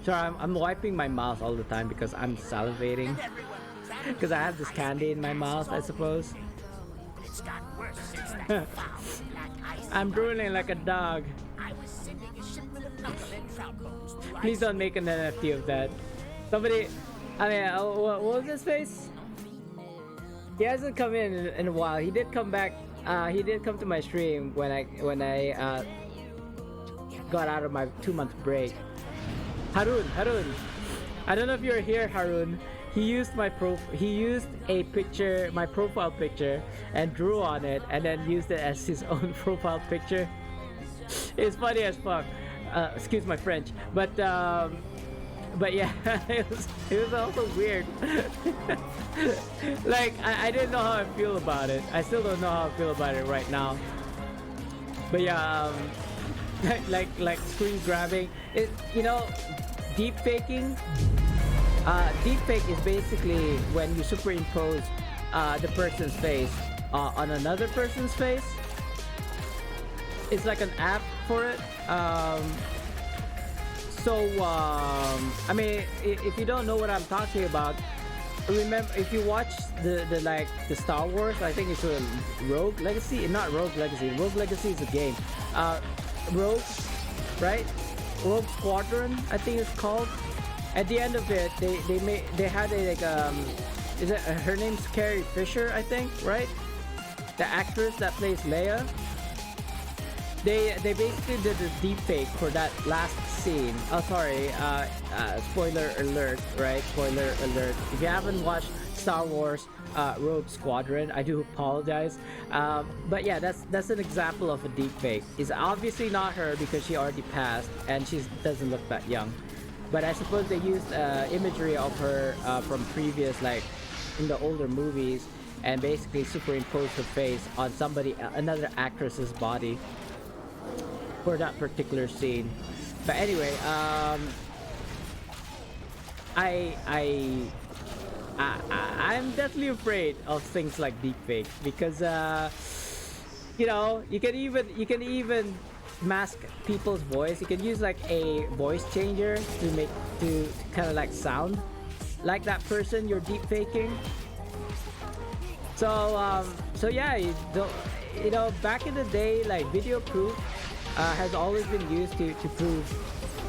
Sorry, I'm wiping my mouth all the time because I'm salivating. Because I have this candy in my mouth, I suppose. I'm drooling like a dog. Please don't make an NFT of that. Somebody, I mean, what was his face? He hasn't come in a while. He did come back. He did come to my stream when I got out of my 2-month break. Harun. I don't know if you're here, Harun. He used my a picture, my profile picture, and drew on it, and then used it as his own profile picture. It's funny as fuck. Excuse my French, but yeah, it was also weird. Like I didn't know how I feel about it. I still don't know how I feel about it right now. But yeah, like screen grabbing. It, you know, deep faking. Deepfake is basically when you superimpose the person's face on another person's face. It's like an app for it. I mean, if you don't know what I'm talking about, remember, if you watch the Star Wars, I think it's a Rogue Legacy, not Rogue Legacy. Rogue Legacy is a game. Rogue, right? Rogue Squadron, I think it's called. At the end of it, they had a is it her name's Carrie Fisher, I think, right? The actress that plays Leia. They basically did a deep fake for that last scene. Oh, sorry. Spoiler alert, right? Spoiler alert. If you haven't watched Star Wars Rogue Squadron, I do apologize. But yeah, that's an example of a deep fake. It's obviously not her because she already passed and she doesn't look that young. But I suppose they used imagery of her from previous, like in the older movies, and basically superimposed her face on another actress's body for that particular scene. But anyway, I'm definitely afraid of things like deepfake because you know, you can even mask people's voice. You can use like a voice changer to kind of like sound like that person you're deep faking. So yeah, you know, back in the day, like video proof has always been used to prove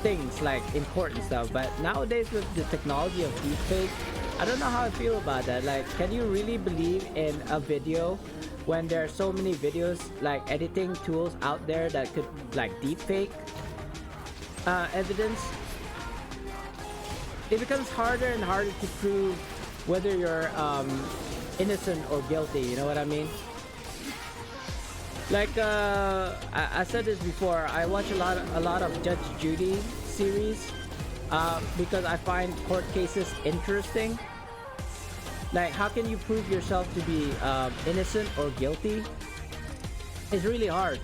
things like important stuff, but nowadays with the technology of deepfake, I don't know how I feel about that. Like, can you really believe in a video when there are so many videos, like editing tools out there that could like deepfake evidence? It becomes harder and harder to prove whether you're innocent or guilty, you know what I mean? Like I said this before, I watch a lot of Judge Judy series because I find court cases interesting. Like, how can you prove yourself to be innocent or guilty? It's really hard.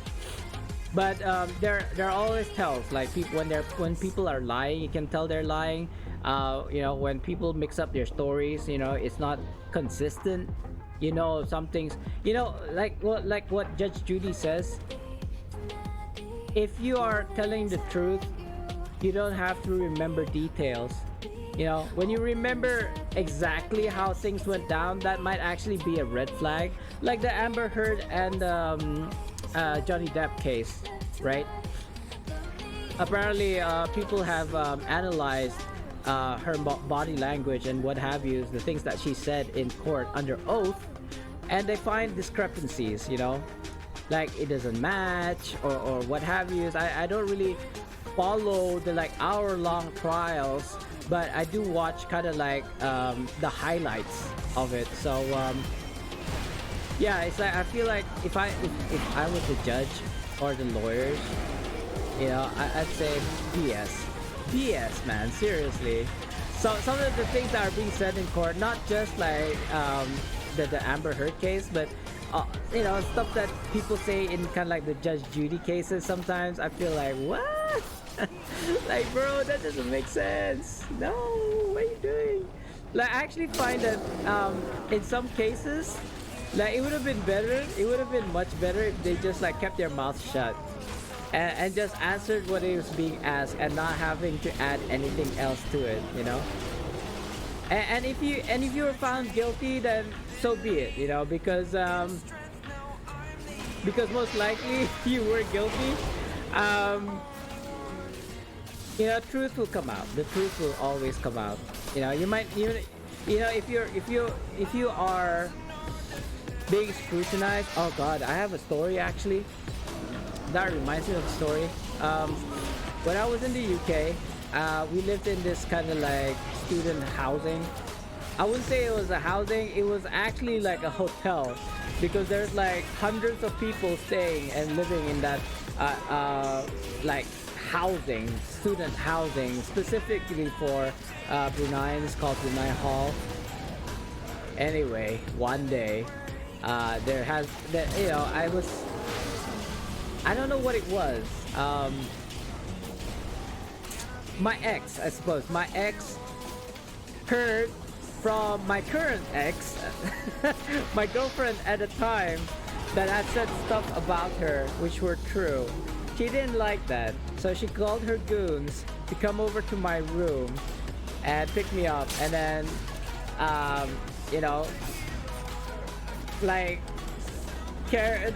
But there are always tells, like when people are lying, you can tell they're lying. You know, when people mix up their stories, you know, it's not consistent. You know, some things, you know, like what Judge Judy says. If you are telling the truth, you don't have to remember details. You know, when you remember exactly how things went down, that might actually be a red flag. Like the Amber Heard and Johnny Depp case, right? Apparently, people have analyzed her body language and what have you, the things that she said in court under oath, and they find discrepancies, you know, like it doesn't match or what have you. I don't really follow the like hour-long trials, but I do watch kind of like the highlights of it. So yeah, it's like I feel like if I was the judge or the lawyers, you know, I'd say BS, man, seriously. So some of the things that are being said in court, not just like the Amber Heard case, but you know, stuff that people say in kind of like the Judge Judy cases. Sometimes I feel like, what? Like, bro, that doesn't make sense. No, what are you doing? Like, I actually find that in some cases, like, it would have been better. It would have been much better if they just like kept their mouth shut. and just answered what he was being asked and not having to add anything else to it, you know. And if you were found guilty, then so be it, you know, because most likely you were guilty. You know, truth will come out. The truth will always come out. You know, you know, if you are being scrutinized. Oh God, I have a story actually. That reminds me of a story. When I was in the UK, we lived in this kind of like student housing. I wouldn't say it was a housing, it was actually like a hotel, because there's like hundreds of people staying and living in that like housing, student housing, specifically for Brunei. It's called Brunei Hall. Anyway, one day you know, I don't know what it was. My ex, I suppose, my ex heard from my current ex, my girlfriend at the time, that had said stuff about her which were true. She didn't like that, so she called her goons to come over to my room and pick me up, and then you know, like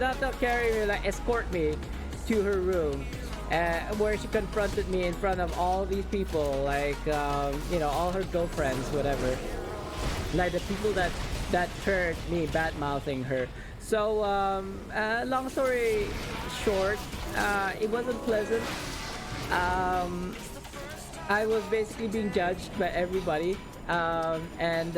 not carry me, like escort me to her room, where she confronted me in front of all these people, like you know, all her girlfriends, whatever, like the people that heard me bad mouthing her. So long story short, it wasn't pleasant. I was basically being judged by everybody, and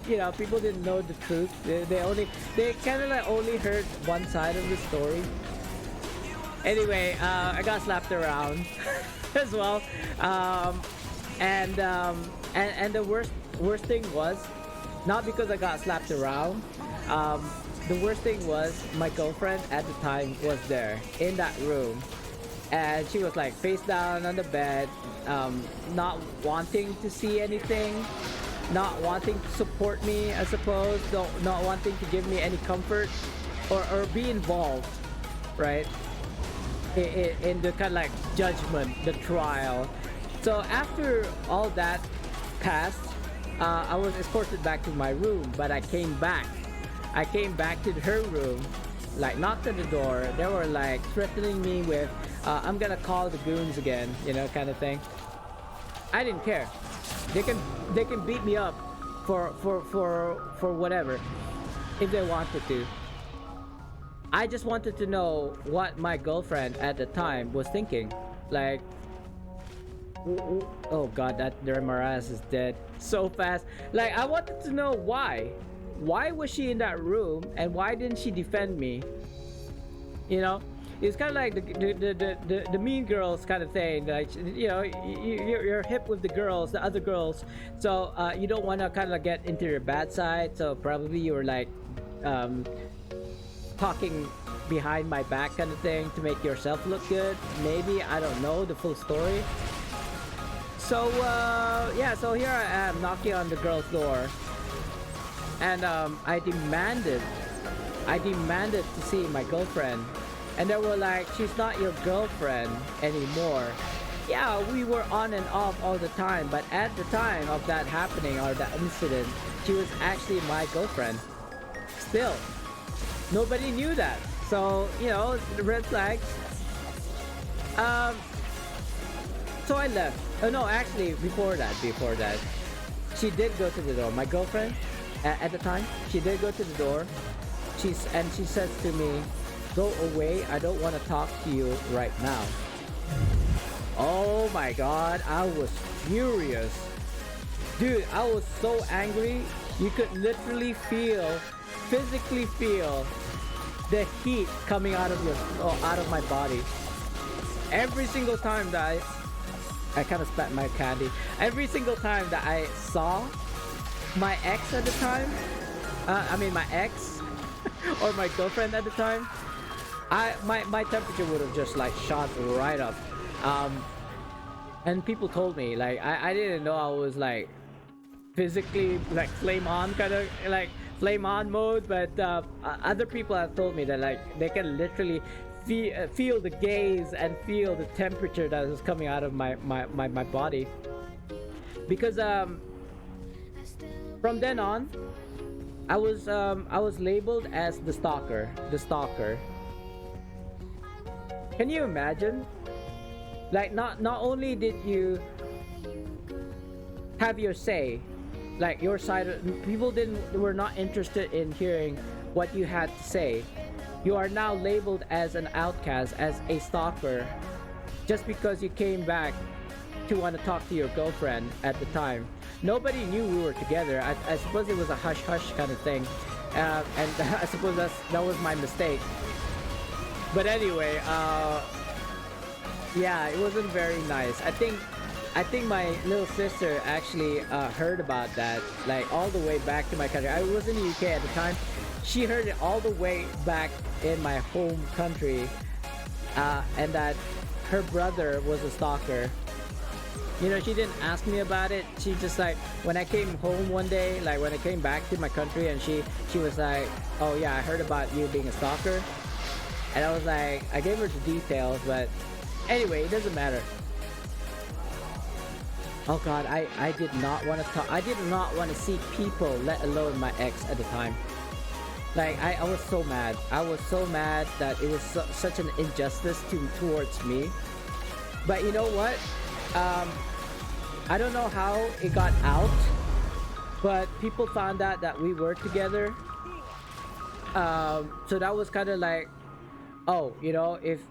you know, people didn't know the truth. They kind of like only heard one side of the story. Anyway, I got slapped around as well, and the worst thing was, not because I got slapped around. The worst thing was my girlfriend at the time was there in that room, and she was like face down on the bed, not wanting to see anything, not wanting to support me, I suppose, not wanting to give me any comfort or be involved, right, in the kind of like judgment, the trial. So after all that passed, I was escorted back to my room, but I came back to her room, like knocked at the door. They were like threatening me with, I'm gonna call the goons again, you know, kind of thing. I didn't care. They can beat me up for whatever if they wanted to. I just wanted to know what my girlfriend at the time was thinking. Like, oh God, that Maraz is dead so fast. Like, I wanted to know why. Why was she in that room, and why didn't she defend me? You know, it's kind of like the Mean Girls kind of thing. Like, you know, you're hip with the girls, the other girls, so you don't want to kind of get into their bad side. So probably you were like talking behind my back kind of thing to make yourself look good. Maybe, I don't know the full story. So yeah, so here I am knocking on the girl's door, and I demanded to see my girlfriend, and they were like, she's not your girlfriend anymore. Yeah, we were on and off all the time, but at the time of that happening, or that incident, she was actually my girlfriend. Still, nobody knew that. So, you know, the red flags. So I left. Oh no, actually, before that, she did go to the door. My girlfriend, at the time, she did go to the door. She says to me, "Go away. I don't want to talk to you right now." Oh my God, I was furious, dude. I was so angry. You could literally physically feel the heat coming out of my body. Every single time that I kind of spat my candy. Every single time that I saw my ex at the time, my ex or my girlfriend at the time, my temperature would have just like shot right up. And people told me, like, I didn't know I was like physically like flame on mode, but other people have told me that like they can literally feel the gaze and feel the temperature that was coming out of my body. Because from then on, I was labeled as the stalker. Can you imagine? Like, not only did you have your say, like your side, people were not interested in hearing what you had to say. You are now labeled as an outcast, as a stalker, just because you came back to want to talk to your girlfriend at the time. Nobody knew we were together. I suppose it was a hush-hush kind of thing, and I suppose that was my mistake. But anyway, yeah, it wasn't very nice. I think my little sister actually heard about that, like all the way back to my country. I was in the UK at the time. She heard it all the way back in my home country, and that her brother was a stalker. You know, she didn't ask me about it. She just, like, when I came home one day, like when I came back to my country, and she was like, "Oh yeah, I heard about you being a stalker." And I was like, I gave her the details, but anyway, it doesn't matter. Oh god, I did not want to talk. I did not want to see people, let alone my ex at the time. Like, I was so mad. I was so mad that it was such an injustice towards me. But you know what? I don't know how it got out, but people found out that we were together. So that was kind of like, oh, you know, if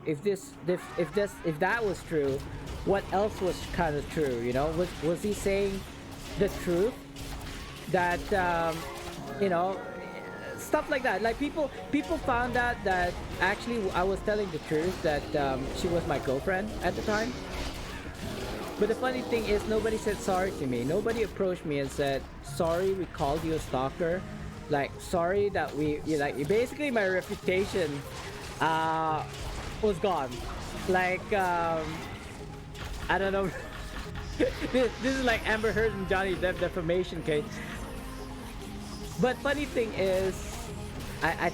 that was true, what else was kind of true? You know, was he saying the truth? That you know, stuff like that. Like people found out that actually I was telling the truth, that she was my girlfriend at the time. But the funny thing is, nobody said sorry to me. Nobody approached me and said, sorry, we called you a stalker. Like, sorry that basically my reputation was gone. Like, I don't know. this is like Amber Heard and Johnny Depp defamation case. But funny thing is, I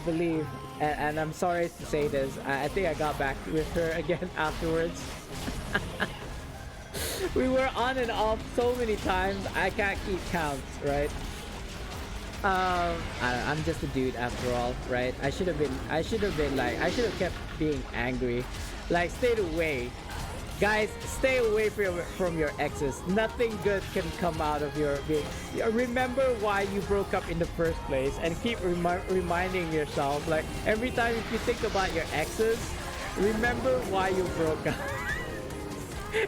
believe, and I'm sorry to say this, I think I got back with her again afterwards. We were on and off so many times, I can't keep count, right? I'm just a dude after all, right? I should have kept being angry. Like, stayed away. Guys, stay away from your exes. Nothing good can come out of your being. Remember why you broke up in the first place, and keep reminding yourself, like, every time if you think about your exes, remember why you broke up.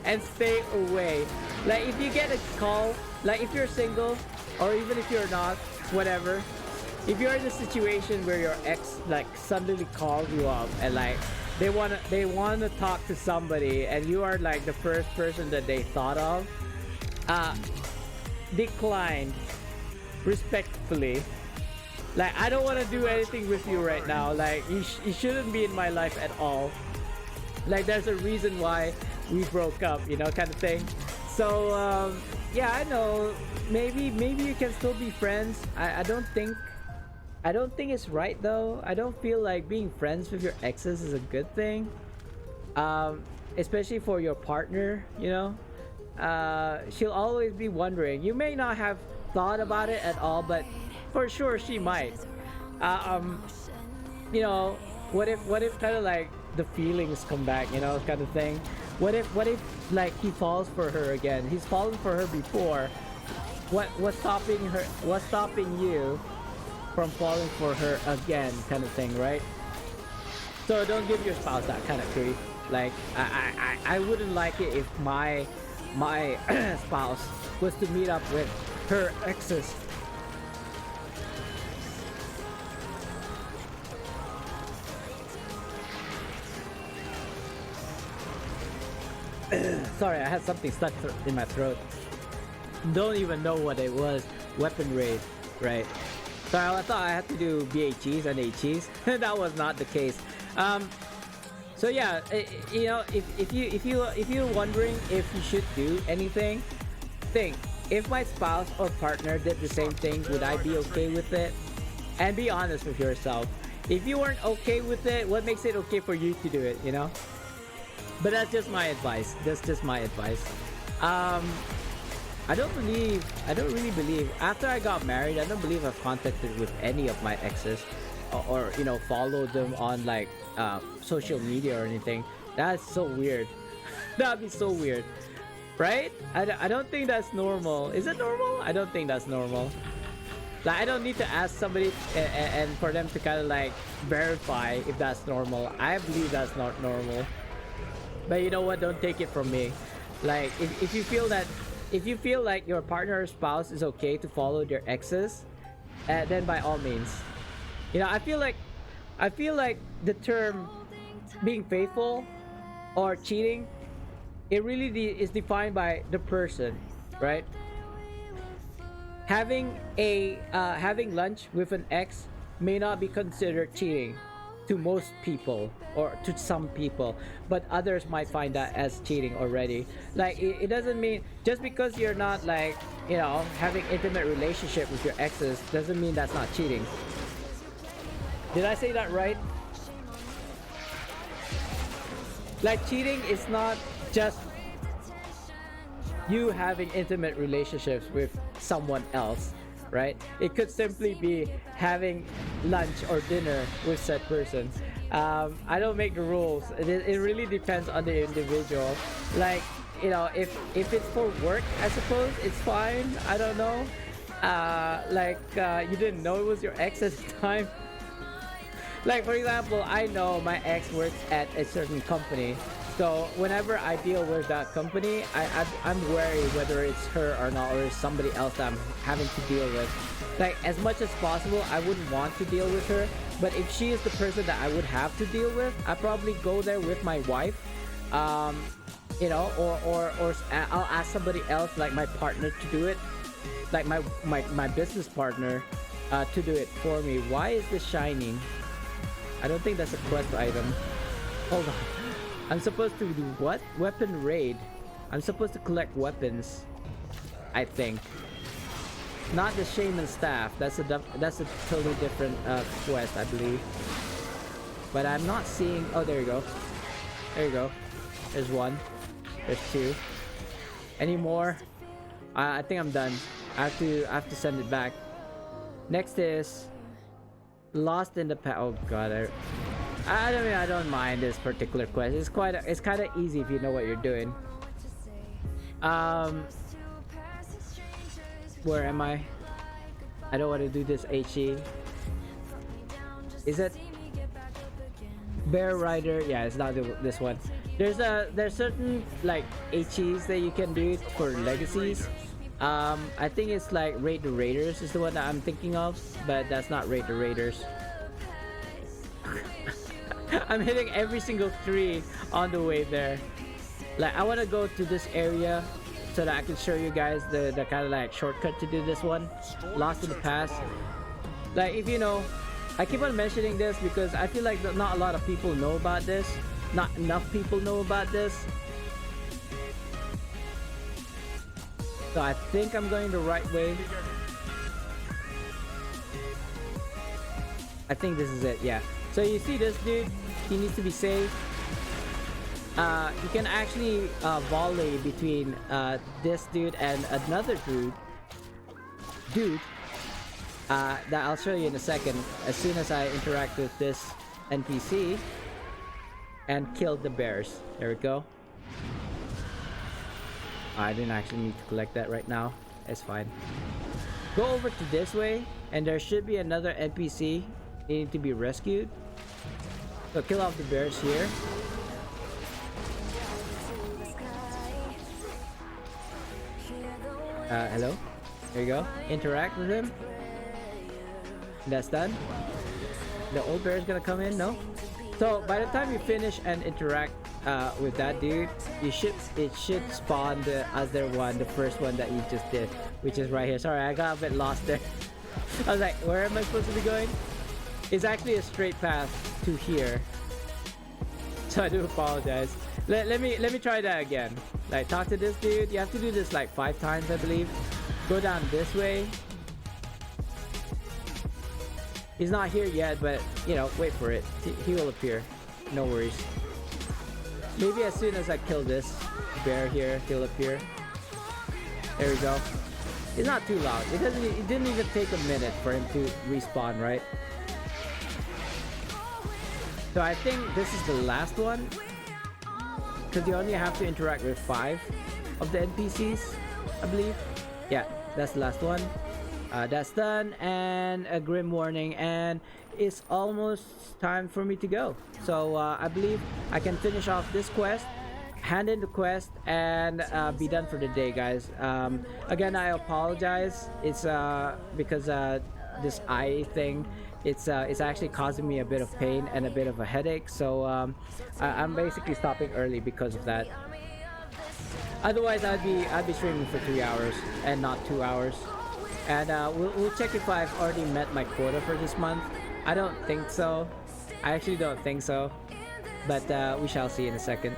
And stay away. Like, if you get a call, like if you're single, or even if you're not, whatever, if you're in a situation where your ex like suddenly calls you up and like they wanna talk to somebody, and you are like the first person that they thought of, decline respectfully. Like, I don't want to do anything with you right now. Like, you shouldn't be in my life at all. Like, there's a reason why we broke up, you know, kind of thing. So yeah, I know, maybe you can still be friends. I don't think it's right though. I don't feel like being friends with your exes is a good thing, especially for your partner, you know. She'll always be wondering. You may not have thought about it at all, but for sure she might. You know, what if kind of like the feelings come back, you know, kind of thing. What if like he falls for her again? He's fallen for her before. What's stopping you from falling for her again, kind of thing, right? So don't give your spouse that kind of grief. Like, I wouldn't like it if my spouse was to meet up with her exes. Sorry, I had something stuck in my throat. Don't even know what it was. Weapon raid, right? So I thought I had to do BHEs and HEs. That was not the case. So yeah, you know, if you're wondering if you should do anything, think, if my spouse or partner did the same thing, would I be okay with it? And be honest with yourself. If you weren't okay with it, what makes it okay for you to do it, you know? But that's just my advice. That's just my advice. I don't really believe, after I got married, I don't believe I've contacted with any of my exes or you know, followed them on like social media or anything. That's so weird. That'd be so weird, right? I don't think that's normal. Is it normal? I don't think that's normal. Like, I don't need to ask somebody and for them to kind of like verify if that's normal. I believe that's not normal. But you know what? Don't take it from me. Like, if you feel like your partner or spouse is okay to follow their exes, then by all means. You know, I feel like the term being faithful or cheating, it really is defined by the person, right? Having lunch with an ex may not be considered cheating to most people or to some people, but others might find that as cheating already. Like, it doesn't mean just because you're not, like, you know, having intimate relationship with your exes doesn't mean that's not cheating. Did I say that right? Like, cheating is not just you having intimate relationships with someone else, right? It could simply be having lunch or dinner with said person. I don't make the rules. It really depends on the individual. Like, you know, if it's for work, I suppose it's fine. I don't know. You didn't know it was your ex at the time. Like, for example, I know my ex works at a certain company. So whenever I deal with that company, I'm wary whether it's her or not, or it's somebody else that I'm having to deal with. Like, as much as possible, I wouldn't want to deal with her. But if she is the person that I would have to deal with, I'd probably go there with my wife. You know, or I'll ask somebody else, like my partner, to do it. Like my business partner to do it for me. Why is this shining? I don't think that's a quest item. Hold on. I'm supposed to do what? Weapon raid. I'm supposed to collect weapons, I think. Not the shaman staff. That's a totally different quest, I believe. But I'm not seeing. Oh, there you go. There you go. There's one. There's two. Any more? I think I'm done. I have to send it back. Next is Lost in the Past. Oh god, I don't mind this particular quest. It's kind of easy if you know what you're doing. Where am I? I don't want to do this HE. Is it Bear Rider? Yeah, it's not this one. There's certain like HEs that you can do for legacies. I think it's like Raid the Raiders is the one that I'm thinking of, but that's not Raid the Raiders. I'm hitting every single tree on the way there. Like, I want to go to this area so that I can show you guys the kind of like shortcut to do this one. Lost in the Past. Like, if you know, I keep on mentioning this because I feel like not a lot of people know about this. Not enough people know about this. So I think I'm going the right way. I think this is it, yeah. So you see this dude, he needs to be saved. You can actually volley between this dude and another dude that I'll show you in a second as soon as I interact with this NPC and kill the bears. There we go. I didn't actually need to collect that right now. It's fine. Go over to this way and there should be another NPC needing to be rescued. So kill off the bears here. Hello. There you go. Interact with him. That's done. The old bear is gonna come in. No. So by the time you finish and interact with that dude, it should spawn the other one, the first one that you just did, which is right here. Sorry, I got a bit lost there. I was like, where am I supposed to be going? It's actually a straight path to here. So I do apologize. Let me try that again. Like, talk to this dude. You have to do this like 5 times, I believe. Go down this way. He's not here yet, but you know, wait for it. He will appear. No worries. Maybe as soon as I kill this bear here, he'll appear. There we go. It's not too loud. It didn't even take a minute for him to respawn, right? So I think this is the last one, because you only have to interact with 5 of the NPCs, I believe. Yeah, that's the last one. That's done, and a grim warning, and it's almost time for me to go. So I believe I can finish off this quest, hand in the quest, and be done for the day, guys. Again, I apologize. It's because this eye thing, it's actually causing me a bit of pain and a bit of a headache. So I'm basically stopping early because of that. Otherwise, I'd be streaming for 3 hours and not 2 hours. And we'll check if I've already met my quota for this month. I don't think so. I actually don't think so. But we shall see in a second.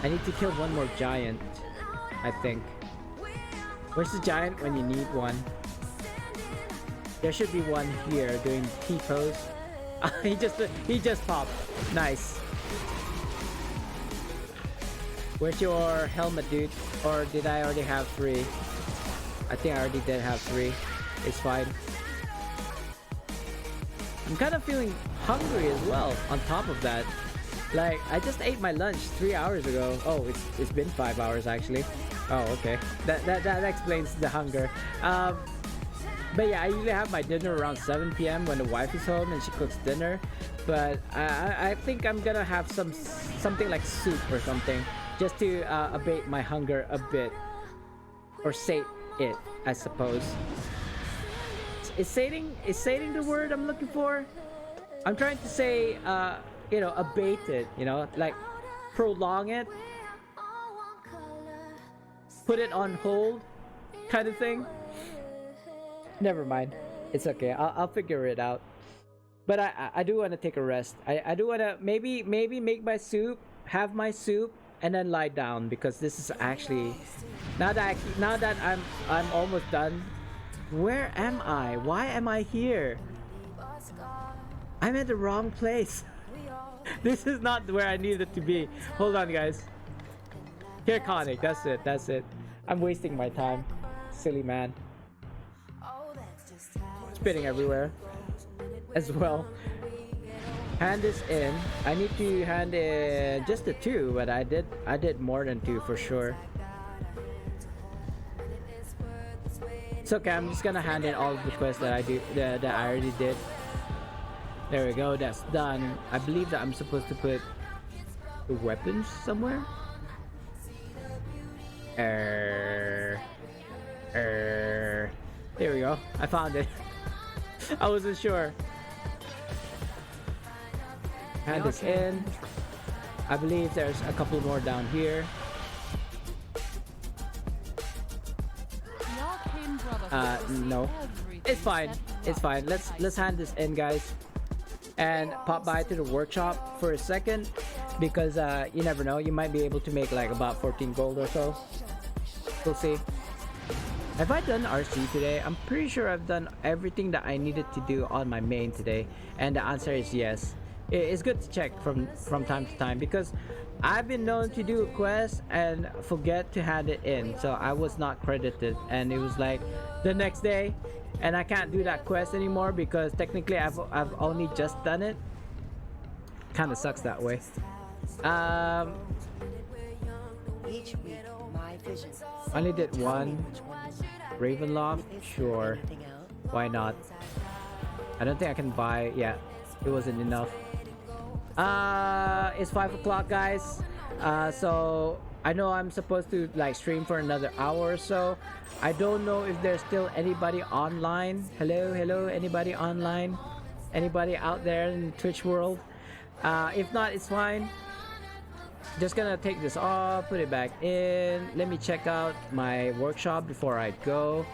I need to kill one more giant, I think. Where's the giant when you need one? There should be one here doing T-pose. he just popped. Nice. Where's your helmet, dude? Or did I already have 3? I think I already did have 3. It's fine. I'm kind of feeling hungry as well on top of that. Like, I just ate my lunch 3 hours ago. Oh, it's been 5 hours actually. Oh, okay. That explains the hunger. But yeah, I usually have my dinner around 7 p.m. when the wife is home and she cooks dinner. But I think I'm gonna have something like soup or something, just to abate my hunger a bit. Or sate it, I suppose. Is sating the word I'm looking for? I'm trying to say, you know, abate it, you know, like prolong it, put it on hold, kind of thing. Never mind, it's okay. I'll figure it out. But I do want to take a rest. I do want to maybe make my soup, have my soup, and then lie down, because this is actually now that I'm almost done. Where am I? Why am I here? I'm at the wrong place. This is not where I needed to be. Hold on, guys. Here, Conic. That's it. I'm wasting my time. Silly man. Spitting everywhere as well. Hand this in. I need to hand in just the 2, but I did more than 2 for sure. It's okay. I'm just gonna hand in all of the quests that I already did. There we go. That's done. I believe that I'm supposed to put the weapons somewhere. There we go. I found it. I wasn't sure. Hand this in. I believe there's a couple more down here. No. It's fine. It's fine. Let's hand this in, guys. And pop by to the workshop for a second, because you never know, you might be able to make like about 14 gold or so. We'll see. Have I done RC today? I'm pretty sure I've done everything that I needed to do on my main today, and the answer is yes. It's good to check from time to time, because I've been known to do a quest and forget to hand it in, so I was not credited, and it was like the next day, and I can't do that quest anymore because technically I've only just done it. Kind of sucks that way. Each week, my vision. Only did one. Ravenloft, sure. Why not? I don't think I can buy. Yeah, it wasn't enough. It's 5 o'clock, guys. So I know I'm supposed to like stream for another hour or so. I don't know if there's still anybody online. Hello, anybody online? Anybody out there in the Twitch world? If not, it's fine. Just gonna take this off, put it back in. Let me check out my workshop before I go.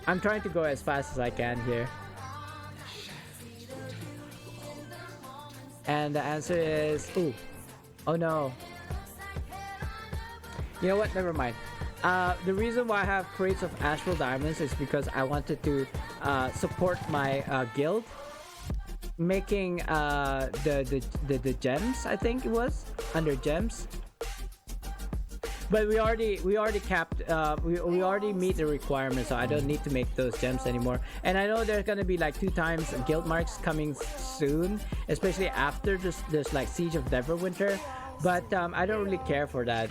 I'm trying to go as fast as I can here. And the answer is, ooh, oh no. You know what? Never mind. The reason why I have crates of Astral Diamonds is because I wanted to support my guild, making the gems. I think it was under gems. But we already capped. We already meet the requirements, so I don't need to make those gems anymore. And I know there's gonna be like 2 times guild marks coming soon, especially after this like Siege of Neverwinter. But I don't really care for that.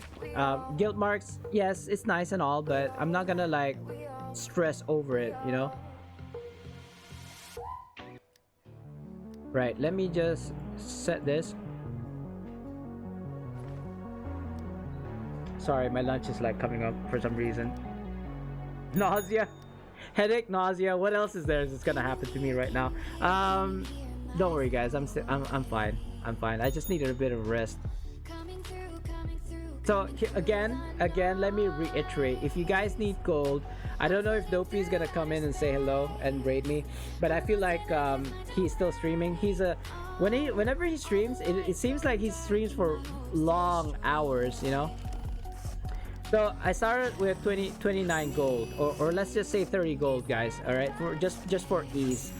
Guild marks, yes, it's nice and all, but I'm not gonna like stress over it, you know. Right, let me just set this. Sorry, my lunch is like coming up for some reason. Nausea, headache, nausea. What else is there that's gonna happen to me right now? Don't worry, guys. I'm fine. I'm fine. I just needed a bit of rest. So again, let me reiterate. If you guys need gold, I don't know if Dopey is gonna come in and say hello and raid me, but I feel like he's still streaming. Whenever he streams, it seems like he streams for long hours, you know. So I started with 29 gold, or let's just say 30 gold, guys. All right, for just for ease.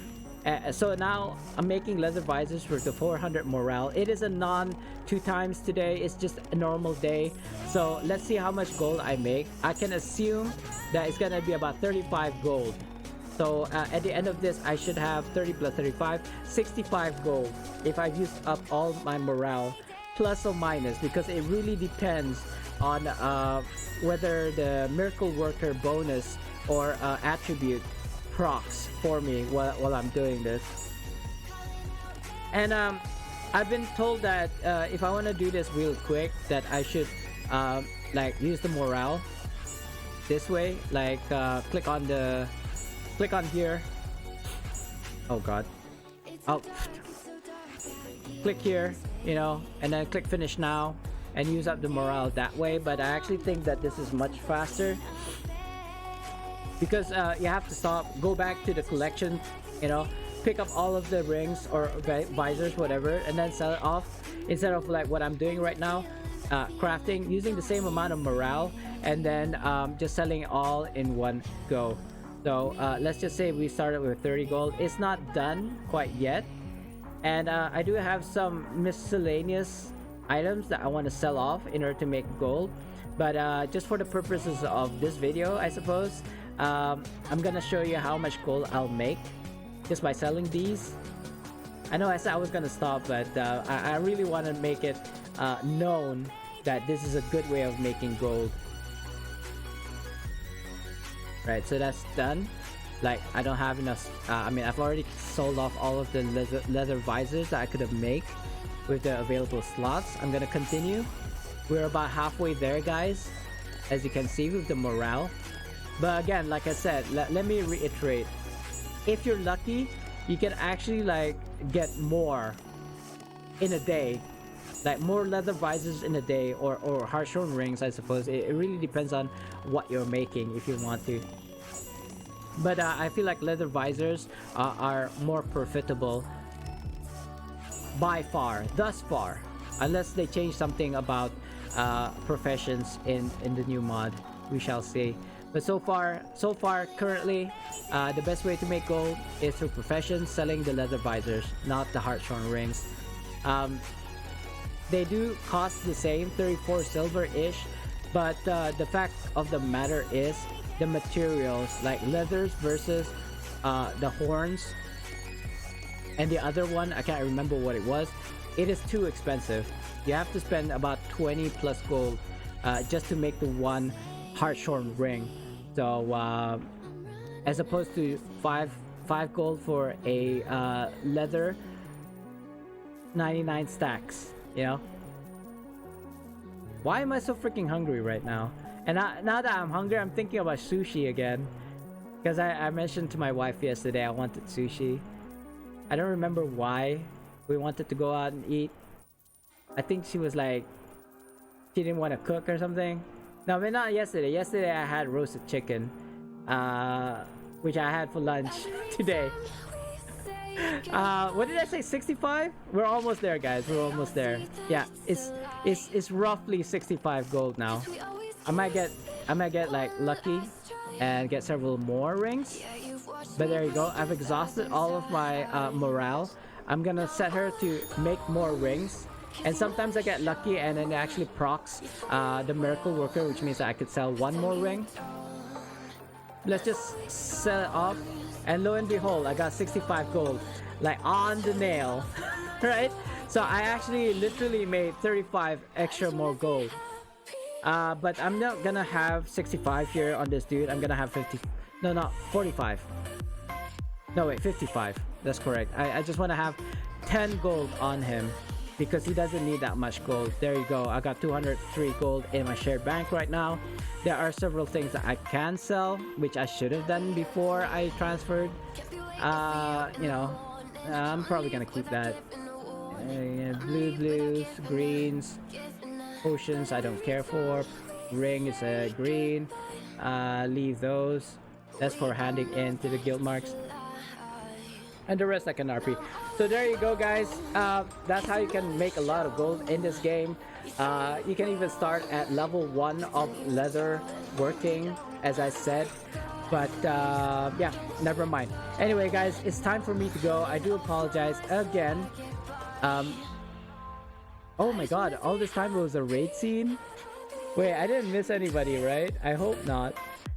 So now I'm making leather visors for the 400 morale. It is a non 2 times today. It's just a normal day. So let's see how much gold I make. I can assume that it's gonna be about 35 gold. So at the end of this, I should have 30 plus 35, 65 gold if I've used up all my morale, plus or minus, because it really depends on whether the miracle worker bonus or attribute procs for me while I'm doing this. And I've been told that if I want to do this real quick, that I should like use the morale this way, like click on here. Oh god. Oh, click here, you know, and then click finish now and use up the morale that way. But I actually think that this is much faster, because you have to go back to the collection, you know, pick up all of the rings or visors, whatever, and then sell it off, instead of like what I'm doing right now, crafting using the same amount of morale and then just selling it all in one go. So let's just say we started with 30 gold. It's not done quite yet, and I do have some miscellaneous items that I want to sell off in order to make gold. But just for the purposes of this video, I suppose, I'm gonna show you how much gold I'll make just by selling these. I know I said I was gonna stop, but I really want to make it known that this is a good way of making gold. Right, so that's done. Like, I don't have enough. I mean, I've already sold off all of the leather visors that I could have made with the available slots. I'm gonna continue. We're about halfway there, guys, as you can see with the morale. But again, like I said, let me reiterate. If you're lucky, you can actually like get more in a day, like more leather visors in a day, or Hearthstone rings, I suppose. It really depends on what you're making if you want to. But I feel like leather visors are more profitable by far, thus far, unless they change something about professions in the new mod. We shall see. But so far currently, the best way to make gold is through professions, selling the leather visors, not the Hearthstone rings. They do cost the same, 34 silver-ish, but the fact of the matter is the materials, like leathers versus the horns, and the other one, I can't remember what it was, it is too expensive. You have to spend about 20 plus gold just to make the one Hearthstone ring. So as opposed to 5 gold for a leather, 99 stacks, you know. Why am I so freaking hungry right now? And now that I'm hungry, I'm thinking about sushi again, because I mentioned to my wife yesterday I wanted sushi. I don't remember why we wanted to go out and eat. I think she was like, she didn't want to cook or something. No, but not yesterday. Yesterday I had roasted chicken, which I had for lunch today. What did I say? 65? We're almost there, guys. We're almost there. Yeah, it's roughly 65 gold now. I might get I might get like lucky and get several more rings. But there you go. I've exhausted all of my morale. I'm gonna set her to make more rings. And sometimes I get lucky and then it actually procs the miracle worker, which means that I could sell one more ring. Let's just sell it off. And lo and behold, I got 65 gold. Like on the nail. Right? So I actually literally made 35 extra more gold. But I'm not gonna have 65 here on this dude. I'm gonna have 50. No, not 45. No, wait, 55. That's correct. I just want to have 10 gold on him because he doesn't need that much gold. There you go. I got 203 gold in my shared bank right now. There are several things that I can sell, which I should have done before I transferred. You know, I'm probably gonna keep that. Blues, greens, potions I don't care for. Ring is a green. Leave those. That's for handing in to the guild marks. And the rest I can RP. So there you go, guys. That's how you can make a lot of gold in this game. You can even start at level 1 of leather working, as I said. But yeah, never mind. Anyway, guys, it's time for me to go. I do apologize again. Oh my god, all this time it was a raid scene? Wait, I didn't miss anybody, right? I hope not.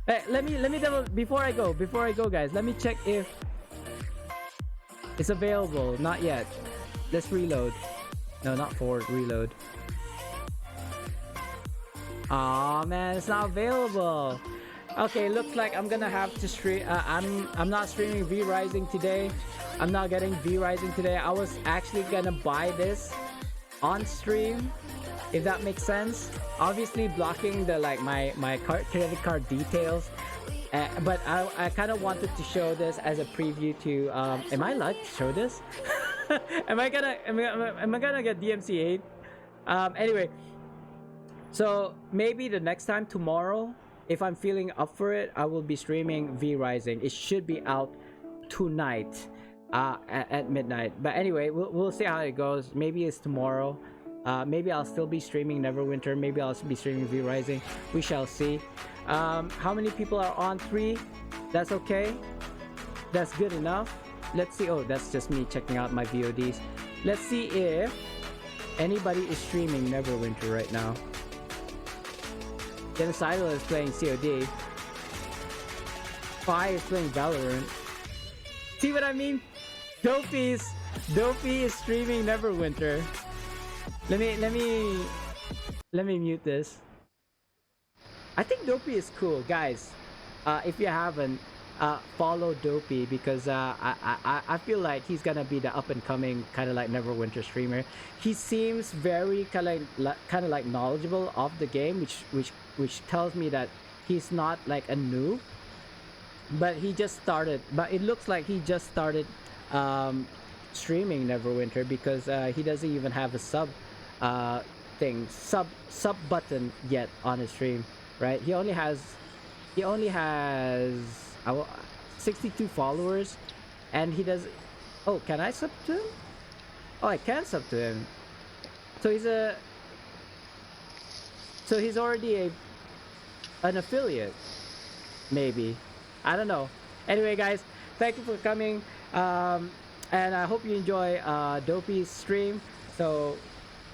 Hey, let me double before I go, guys, let me check if it's available. Not yet. Let's reload. No, not forward, reload. Aw, man, it's not available. Okay, looks like I'm gonna have to stream. I'm not streaming V Rising today. I'm not getting V Rising today. I was actually gonna buy this on stream, if that makes sense. Obviously blocking the like my credit card details. But I kind of wanted to show this as a preview to am I allowed to show this? am I gonna get DMCA'd? Anyway, so maybe the next time, tomorrow, if I'm feeling up for it, I will be streaming V Rising. It should be out tonight at midnight. But anyway, we'll see how it goes. Maybe it's tomorrow. Maybe I'll still be streaming Neverwinter. Maybe I'll be streaming V Rising. We shall see. How many people are on? 3? That's okay. That's good enough. Let's see. Oh, that's just me checking out my VODs. Let's see if anybody is streaming Neverwinter right now. Genocidal is playing COD. Fi is playing Valorant. See what I mean? Dopey is streaming Neverwinter. Let me mute this. I think Dopey is cool, guys. If you haven't, follow Dopey because I feel like he's gonna be the up and coming kind of like Neverwinter streamer. He seems very kind of like knowledgeable of the game, which tells me that he's not like a noob. But he just started. But it looks like he just started streaming Neverwinter because he doesn't even have a sub button yet on his stream, right? He only has 62 followers, and he does. Oh, can I sub to him? Oh, I can sub to him. So he's already an affiliate, maybe. I don't know. Anyway, guys, thank you for coming, and I hope you enjoy Dopey's stream. So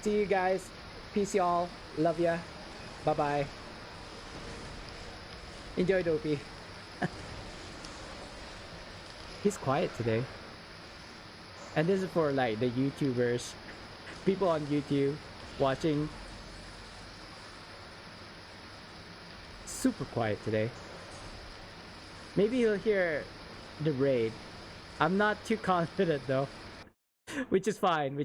see you guys. Peace, y'all. Love ya. Bye bye. Enjoy Dopey. He's quiet today. And this is for like the YouTubers, people on YouTube watching. Super quiet today. Maybe he'll hear the raid. I'm not too confident though. Which is fine.